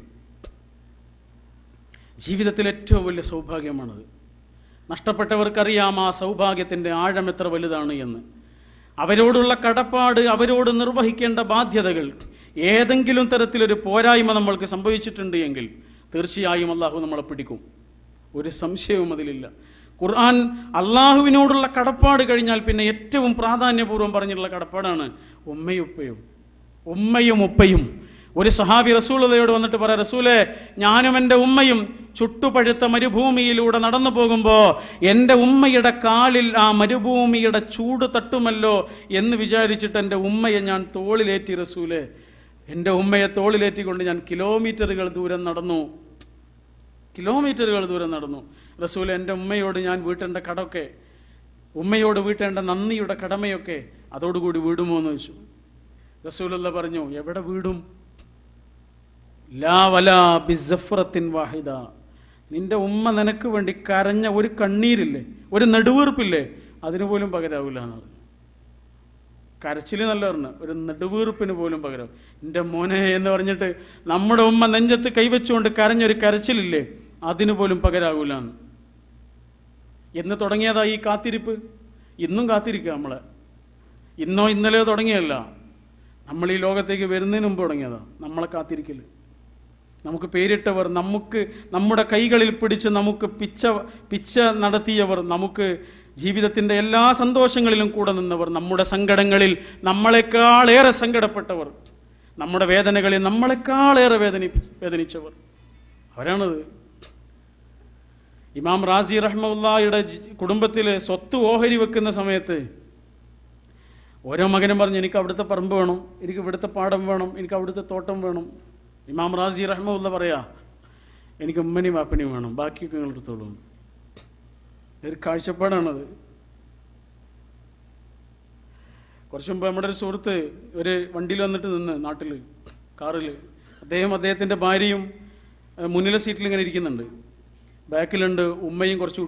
ജീവിതത്തിൽ ഏറ്റവും വലിയ സൗഭാഗ്യമാണത്. നഷ്ടപ്പെട്ടവർക്കറിയാം ആ സൗഭാഗ്യത്തിൻ്റെ ആഴം എത്ര വലുതാണ് എന്ന്. അവരോടുള്ള കടപ്പാട്, അവരോട് നിർവഹിക്കേണ്ട ബാധ്യതകൾ, ഏതെങ്കിലും തരത്തിലൊരു പോരായ്മ നമ്മൾക്ക് സംഭവിച്ചിട്ടുണ്ട് എങ്കിൽ തീർച്ചയായും അള്ളാഹു നമ്മളെ പിടിക്കും. ഒരു സംശയവും അതിലില്ല. ഖുർആൻ അള്ളാഹുവിനോടുള്ള കടപ്പാട് കഴിഞ്ഞാൽ പിന്നെ ഏറ്റവും പ്രാധാന്യപൂർവ്വം പറഞ്ഞിട്ടുള്ള കടപ്പാടാണ് ഉമ്മയും ഉപ്പയും. ഒരു സഹാബി റസൂലുള്ളാഹിയോട് വന്നിട്ട് പറയാം, റസൂലേ, ഞാനും എൻ്റെ ഉമ്മയും ചുട്ടുപഴുത്ത മരുഭൂമിയിലൂടെ നടന്നു പോകുമ്പോൾ എൻ്റെ ഉമ്മയുടെ കാലിൽ ആ മരുഭൂമിയുടെ ചൂട് തട്ടുമല്ലോ എന്ന് വിചാരിച്ചിട്ട് എൻ്റെ ഉമ്മയെ ഞാൻ തോളിലേറ്റി റസൂലേ. എൻ്റെ ഉമ്മയെ തോളിലേറ്റിക്കൊണ്ട് ഞാൻ കിലോമീറ്ററുകൾ ദൂരം നടന്നു. റസൂൽ, എൻ്റെ ഉമ്മയോട് ഞാൻ വീട്ടേണ്ട കടമൊക്കെ, ഉമ്മയോട് വീട്ടേണ്ട നന്ദിയുടെ കടമയൊക്കെ അതോടുകൂടി വീടുമോ എന്ന് ചോദിച്ചു. റസൂലുള്ള പറഞ്ഞു, എവിടെ വീടും? ലാ വലാ ബിസഫ്റത്തിൻ വാഹിദ. നിന്റെ ഉമ്മ നിനക്ക് വേണ്ടി കരഞ്ഞ ഒരു കണ്ണീരില്ലേ, ഒരു നെടുവീർപ്പില്ലേ, അതിന് പോലും പകരാവില്ല എന്നാണ്. കരച്ചില് നല്ല പറഞ്ഞു, ഒരു നെടുവീർപ്പിന് പോലും പകരം. എൻ്റെ മോനെ എന്ന് പറഞ്ഞിട്ട് നമ്മുടെ ഉമ്മ നെഞ്ചത്ത് കൈവച്ചുകൊണ്ട് കരഞ്ഞൊരു കരച്ചിലില്ലേ, അതിന് പോലും പകരാകൂല എന്ന് തുടങ്ങിയതാ ഈ കാത്തിരിപ്പ്. ഇന്നും കാത്തിരിക്കുക നമ്മളെ. ഇന്നോ ഇന്നലെയോ തുടങ്ങിയല്ല, നമ്മൾ ഈ ലോകത്തേക്ക് വരുന്നതിന് മുമ്പ് തുടങ്ങിയതാ നമ്മളെ കാത്തിരിക്കൽ. നമുക്ക് പേരിട്ടവർ, നമുക്ക് നമ്മുടെ കൈകളിൽ പിടിച്ച് നമുക്ക് പിച്ച നടത്തിയവർ, നമുക്ക് ജീവിതത്തിൻ്റെ എല്ലാ സന്തോഷങ്ങളിലും കൂടെ നിന്നവർ, നമ്മുടെ സങ്കടങ്ങളിൽ നമ്മളെക്കാളേറെ സങ്കടപ്പെട്ടവർ, നമ്മുടെ വേദനകളിൽ നമ്മളെക്കാളേറെ വേദനിച്ചവർ, അവരാണത്. ഇമാം റാസി റഹ്മത്തുള്ളാഹിയുടെ കുടുംബത്തിൽ സ്വത്ത് ഓഹരി വെക്കുന്ന സമയത്ത് ഓരോ മകനും പറഞ്ഞു, എനിക്ക് അവിടുത്തെ പറമ്പ് വേണം, എനിക്ക് ഇവിടുത്തെ പാടം വേണം, എനിക്ക് അവിടുത്തെ തോട്ടം വേണം. ഇമാം റാസി റഹ്മത്തുള്ളാഹി പറയാ, എനിക്ക് ഉമ്മനെയും വാപ്പനെയും വേണം, ബാക്കിയൊക്കെ നിങ്ങൾ എടുത്തോളൂ. ഒരു കാഴ്ചപ്പാടാണത്. കുറച്ചു മുമ്പ് നമ്മുടെ ഒരു സുഹൃത്ത് ഒരു വണ്ടിയിൽ വന്നിട്ട് നിന്ന്, നാട്ടിൽ കാറിൽ, അദ്ദേഹത്തിൻ്റെ ഭാര്യയും മുന്നിലെ സീറ്റിൽ ഇങ്ങനെ ഇരിക്കുന്നുണ്ട്. ബാക്കിലുണ്ട് ഉമ്മയും കുറച്ച്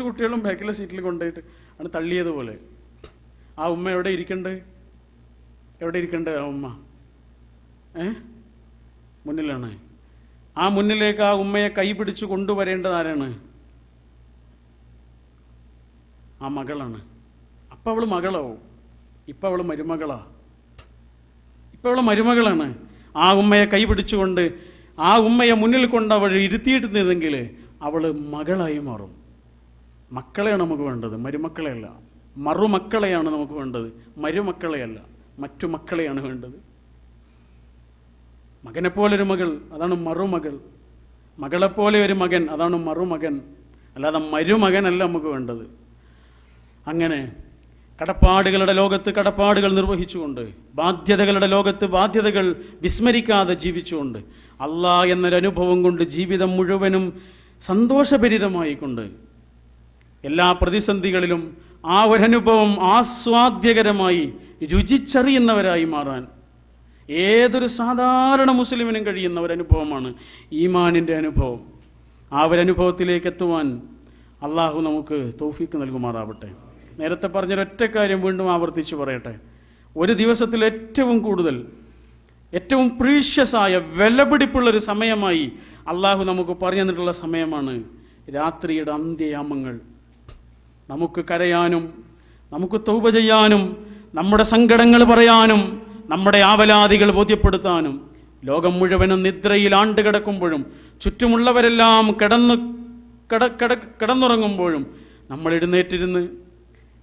കുട്ടികളും ബാക്കിലെ സീറ്റിൽ കൊണ്ടുപോയിട്ട് ആണ് തള്ളിയതുപോലെ. ആ ഉമ്മ എവിടെ ഇരിക്കണ്ടേ ആ ഉമ്മ? മുന്നിലാണ്. ആ മുന്നിലേക്ക് ആ ഉമ്മയെ കൈ പിടിച്ച് കൊണ്ടുവരേണ്ടത് ആരാണ്? ആ മകളാണ്. അപ്പം അവൾ മകളാവും, ഇപ്പം അവൾ മരുമകളാണ്. ആ ഉമ്മയെ കൈ പിടിച്ചുകൊണ്ട് ആ ഉമ്മയെ മുന്നിൽ കൊണ്ട് അവൾ ഇരുത്തിയിട്ടിരുന്നെങ്കിൽ അവൾ മകളായി മാറും. മക്കളെയാണ് നമുക്ക് വേണ്ടത്, മരുമക്കളെയല്ല. മറുമക്കളെയാണ് നമുക്ക് വേണ്ടത്, മരുമക്കളെയല്ല, മറ്റു മക്കളെയാണ് വേണ്ടത്. മകനെപ്പോലൊരു മകൾ, അതാണ് മറുമകൾ. മകളെപ്പോലെ ഒരു മകൻ, അതാണ് മറുമകൻ. അല്ലാതെ മരുമകനല്ല നമുക്ക് വേണ്ടത്. അങ്ങനെ കടപ്പാടുകളുടെ ലോകത്ത് കടപ്പാടുകൾ നിർവഹിച്ചുകൊണ്ട്, ബാധ്യതകളുടെ ലോകത്ത് ബാധ്യതകൾ വിസ്മരിക്കാതെ ജീവിച്ചുകൊണ്ട്, അല്ലാഹ് എന്നൊരനുഭവം കൊണ്ട് ജീവിതം മുഴുവനും സന്തോഷഭരിതമായിക്കൊണ്ട് എല്ലാ പ്രതിസന്ധികളിലും ആ ഒരനുഭവം ആസ്വാദ്യകരമായി രുചിച്ചറിയുന്നവരായി മാറാൻ ഏതൊരു സാധാരണ മുസ്ലിമിനും കഴിയുന്ന ഒരനുഭവമാണ് ഈമാനിൻ്റെ അനുഭവം. ആ ഒരനുഭവത്തിലേക്ക് എത്തുവാൻ അള്ളാഹു നമുക്ക് തൗഫീക്ക് നൽകുമാറാവട്ടെ. നേരത്തെ പറഞ്ഞൊരൊറ്റ കാര്യം വീണ്ടും ആവർത്തിച്ച് പറയട്ടെ. ഒരു ദിവസത്തിൽ ഏറ്റവും പ്രീഷ്യസായ വിലപിടിപ്പുള്ളൊരു സമയമായി അള്ളാഹു നമുക്ക് പറഞ്ഞു തന്നിട്ടുള്ള സമയമാണ് രാത്രിയുടെ അന്ത്യയാമങ്ങൾ. നമുക്ക് കരയാനും നമുക്ക് തൗബ ചെയ്യാനും നമ്മുടെ സങ്കടങ്ങൾ പറയാനും നമ്മുടെ ആവലാതികൾ ബോധ്യപ്പെടുത്താനും ലോകം മുഴുവനും നിദ്രയിൽ ആണ്ടുകിടക്കുമ്പോഴും ചുറ്റുമുള്ളവരെല്ലാം കിടന്നുറങ്ങുമ്പോഴും നമ്മൾ എഴുന്നേറ്റിരുന്ന്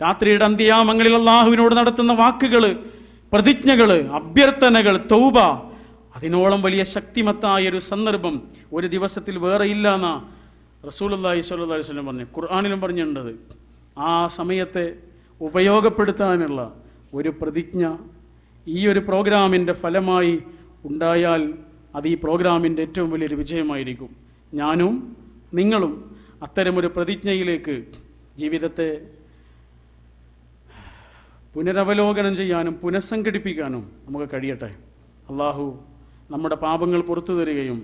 രാത്രിയുടെ അന്ത്യയാമങ്ങളിൽ അള്ളാഹുവിനോട് നടത്തുന്ന വാക്കുകൾ, പ്രതിജ്ഞകൾ, അഭ്യർത്ഥനകൾ, തൗബ, അതിനോളം വലിയ ശക്തിമത്തായൊരു സന്ദർഭം ഒരു ദിവസത്തിൽ വേറെ ഇല്ല എന്നാ റസൂലുള്ളാഹി സ്വല്ലല്ലാഹു അലൈഹി വസല്ലം പറഞ്ഞു. ഖുർആനിലും പറഞ്ഞിട്ടുണ്ട്. ആ സമയത്തെ ഉപയോഗപ്പെടുത്താനുള്ള ഒരു പ്രതിജ്ഞ ഈ ഒരു പ്രോഗ്രാമിൻ്റെ ഫലമായി ഉണ്ടായാൽ അത് ഈ പ്രോഗ്രാമിൻ്റെ ഏറ്റവും വലിയൊരു വിജയമായിരിക്കും. ഞാനും നിങ്ങളും അത്തരമൊരു പ്രതിജ്ഞയിലേക്ക് ജീവിതത്തെ പുനരവലോകനം ചെയ്യാനും പുനഃസംഘടിപ്പിക്കാനും നമുക്ക് കഴിയട്ടെ. അള്ളാഹു നമ്മുടെ പാപങ്ങൾ പുറത്തു തരികയും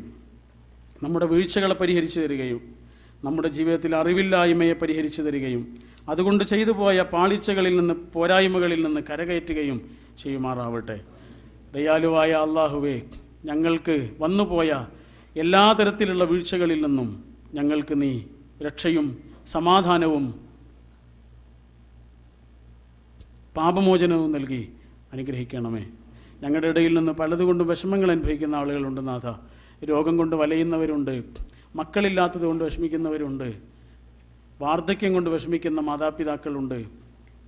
നമ്മുടെ വീഴ്ചകളെ പരിഹരിച്ചു തരികയും നമ്മുടെ ജീവിതത്തിൽ അറിവില്ലായ്മയെ പരിഹരിച്ചു തരികയും അതുകൊണ്ട് ചെയ്തു പോയ പാളിച്ചകളിൽ നിന്ന്, പോരായ്മകളിൽ നിന്ന് കരകയറ്റുകയും ചെയ്യുമാറാവട്ടെ. ദയാലുവായ അള്ളാഹുവേ, ഞങ്ങൾക്ക് വന്നുപോയ എല്ലാ തരത്തിലുള്ള വീഴ്ചകളിൽ നിന്നും ഞങ്ങൾക്ക് നീ രക്ഷയും സമാധാനവും പാപമോചനവും നൽകി അനുഗ്രഹിക്കണമേ. ഞങ്ങളുടെ ഇടയിൽ നിന്ന് പലതുകൊണ്ടും വിഷമങ്ങൾ അനുഭവിക്കുന്ന ആളുകളുണ്ട് നാഥ. രോഗം കൊണ്ട് വലയുന്നവരുണ്ട്, മക്കളില്ലാത്തത് കൊണ്ട് വിഷമിക്കുന്നവരുണ്ട്, വാർദ്ധക്യം കൊണ്ട് വിഷമിക്കുന്ന മാതാപിതാക്കളുണ്ട്,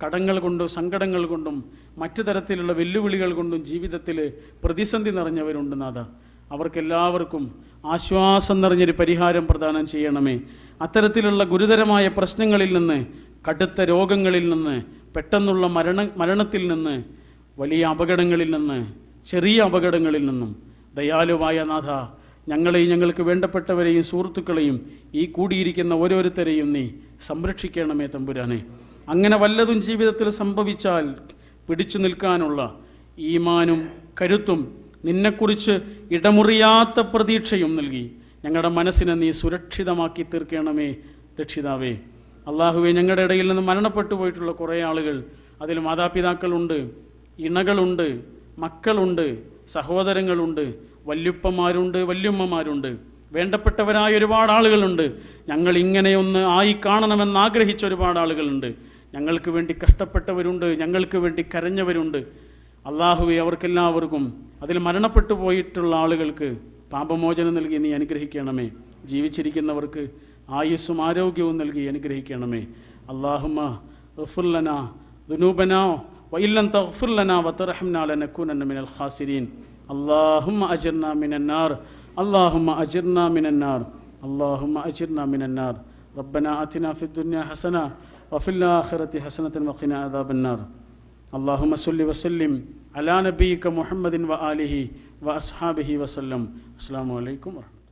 കടങ്ങൾ കൊണ്ടും സങ്കടങ്ങൾ കൊണ്ടും മറ്റു തരത്തിലുള്ള വെല്ലുവിളികൾ കൊണ്ടും ജീവിതത്തിൽ പ്രതിസന്ധി നിറഞ്ഞവരുണ്ട് നാഥ. അവർക്കെല്ലാവർക്കും ആശ്വാസം നിറഞ്ഞൊരു പരിഹാരം പ്രദാനം ചെയ്യണമേ. അത്തരത്തിലുള്ള ഗുരുതരമായ പ്രശ്നങ്ങളിൽ നിന്ന്, കടുത്ത രോഗങ്ങളിൽ നിന്ന്, പെട്ടെന്നുള്ള മരണത്തിൽ നിന്ന്, വലിയ അപകടങ്ങളിൽ നിന്ന്, ചെറിയ അപകടങ്ങളിൽ നിന്നും ദയാലുവായ നാഥ ഞങ്ങളെയും ഞങ്ങൾക്ക് വേണ്ടപ്പെട്ടവരെയും സുഹൃത്തുക്കളെയും ഈ കൂടിയിരിക്കുന്ന ഓരോരുത്തരെയും നീ സംരക്ഷിക്കണമേ തമ്പുരാനെ. അങ്ങനെ വല്ലതും ജീവിതത്തിൽ സംഭവിച്ചാൽ പിടിച്ചു നിൽക്കാനുള്ള ഈമാനും കരുത്തും നിന്നെക്കുറിച്ച് ഇടമുറിയാത്ത പ്രതീക്ഷയും നൽകി ഞങ്ങളുടെ മനസ്സിനെ നീ സുരക്ഷിതമാക്കി തീർക്കണമേ രക്ഷിതാവേ. അള്ളാഹുവെ, ഞങ്ങളുടെ ഇടയിൽ നിന്ന് മരണപ്പെട്ടു പോയിട്ടുള്ള കുറേ ആളുകൾ, അതിൽ മാതാപിതാക്കളുണ്ട്, ഇണകളുണ്ട്, മക്കളുണ്ട്, സഹോദരങ്ങളുണ്ട്, വല്യുപ്പന്മാരുണ്ട്, വല്യുമ്മമാരുണ്ട്, വേണ്ടപ്പെട്ടവരായ ഒരുപാട് ആളുകളുണ്ട്. ഞങ്ങൾ ഇങ്ങനെയൊന്ന് ആയി കാണണമെന്ന് ആഗ്രഹിച്ച ഒരുപാട് ആളുകളുണ്ട്. ഞങ്ങൾക്ക് വേണ്ടി കഷ്ടപ്പെട്ടവരുണ്ട്, ഞങ്ങൾക്ക് വേണ്ടി കരഞ്ഞവരുണ്ട്. അള്ളാഹുവെ, അവർക്കെല്ലാവർക്കും, അതിൽ മരണപ്പെട്ടു പോയിട്ടുള്ള ആളുകൾക്ക് പാപമോചനം നൽകി നീ അനുഗ്രഹിക്കണമേ. ജീവിച്ചിരിക്കുന്നവർക്ക് ആയുസ്സും ആരോഗ്യവും നൽകി അനുഗ്രഹിക്കണമേ. അല്ലാഹുമ്മ ഗ്ഫിർ ലനാ ദുനൂബനാ വഇല്ലം തഗ്ഫിർ ലനാ വതർഹംനാ ലനകൂനന്ന മിനൽ ഖാസിരീൻ. اللهم أجرنا من النار اللهم أجرنا من النار اللهم أجرنا من النار. ربنا آتنا في الدنيا حسنة وفي الآخرة حسنة وقنا عذاب النار. اللهم صل وسلم على نبيك محمد وآله وأصحابه وسلم. السلام عليكم ورحمة الله.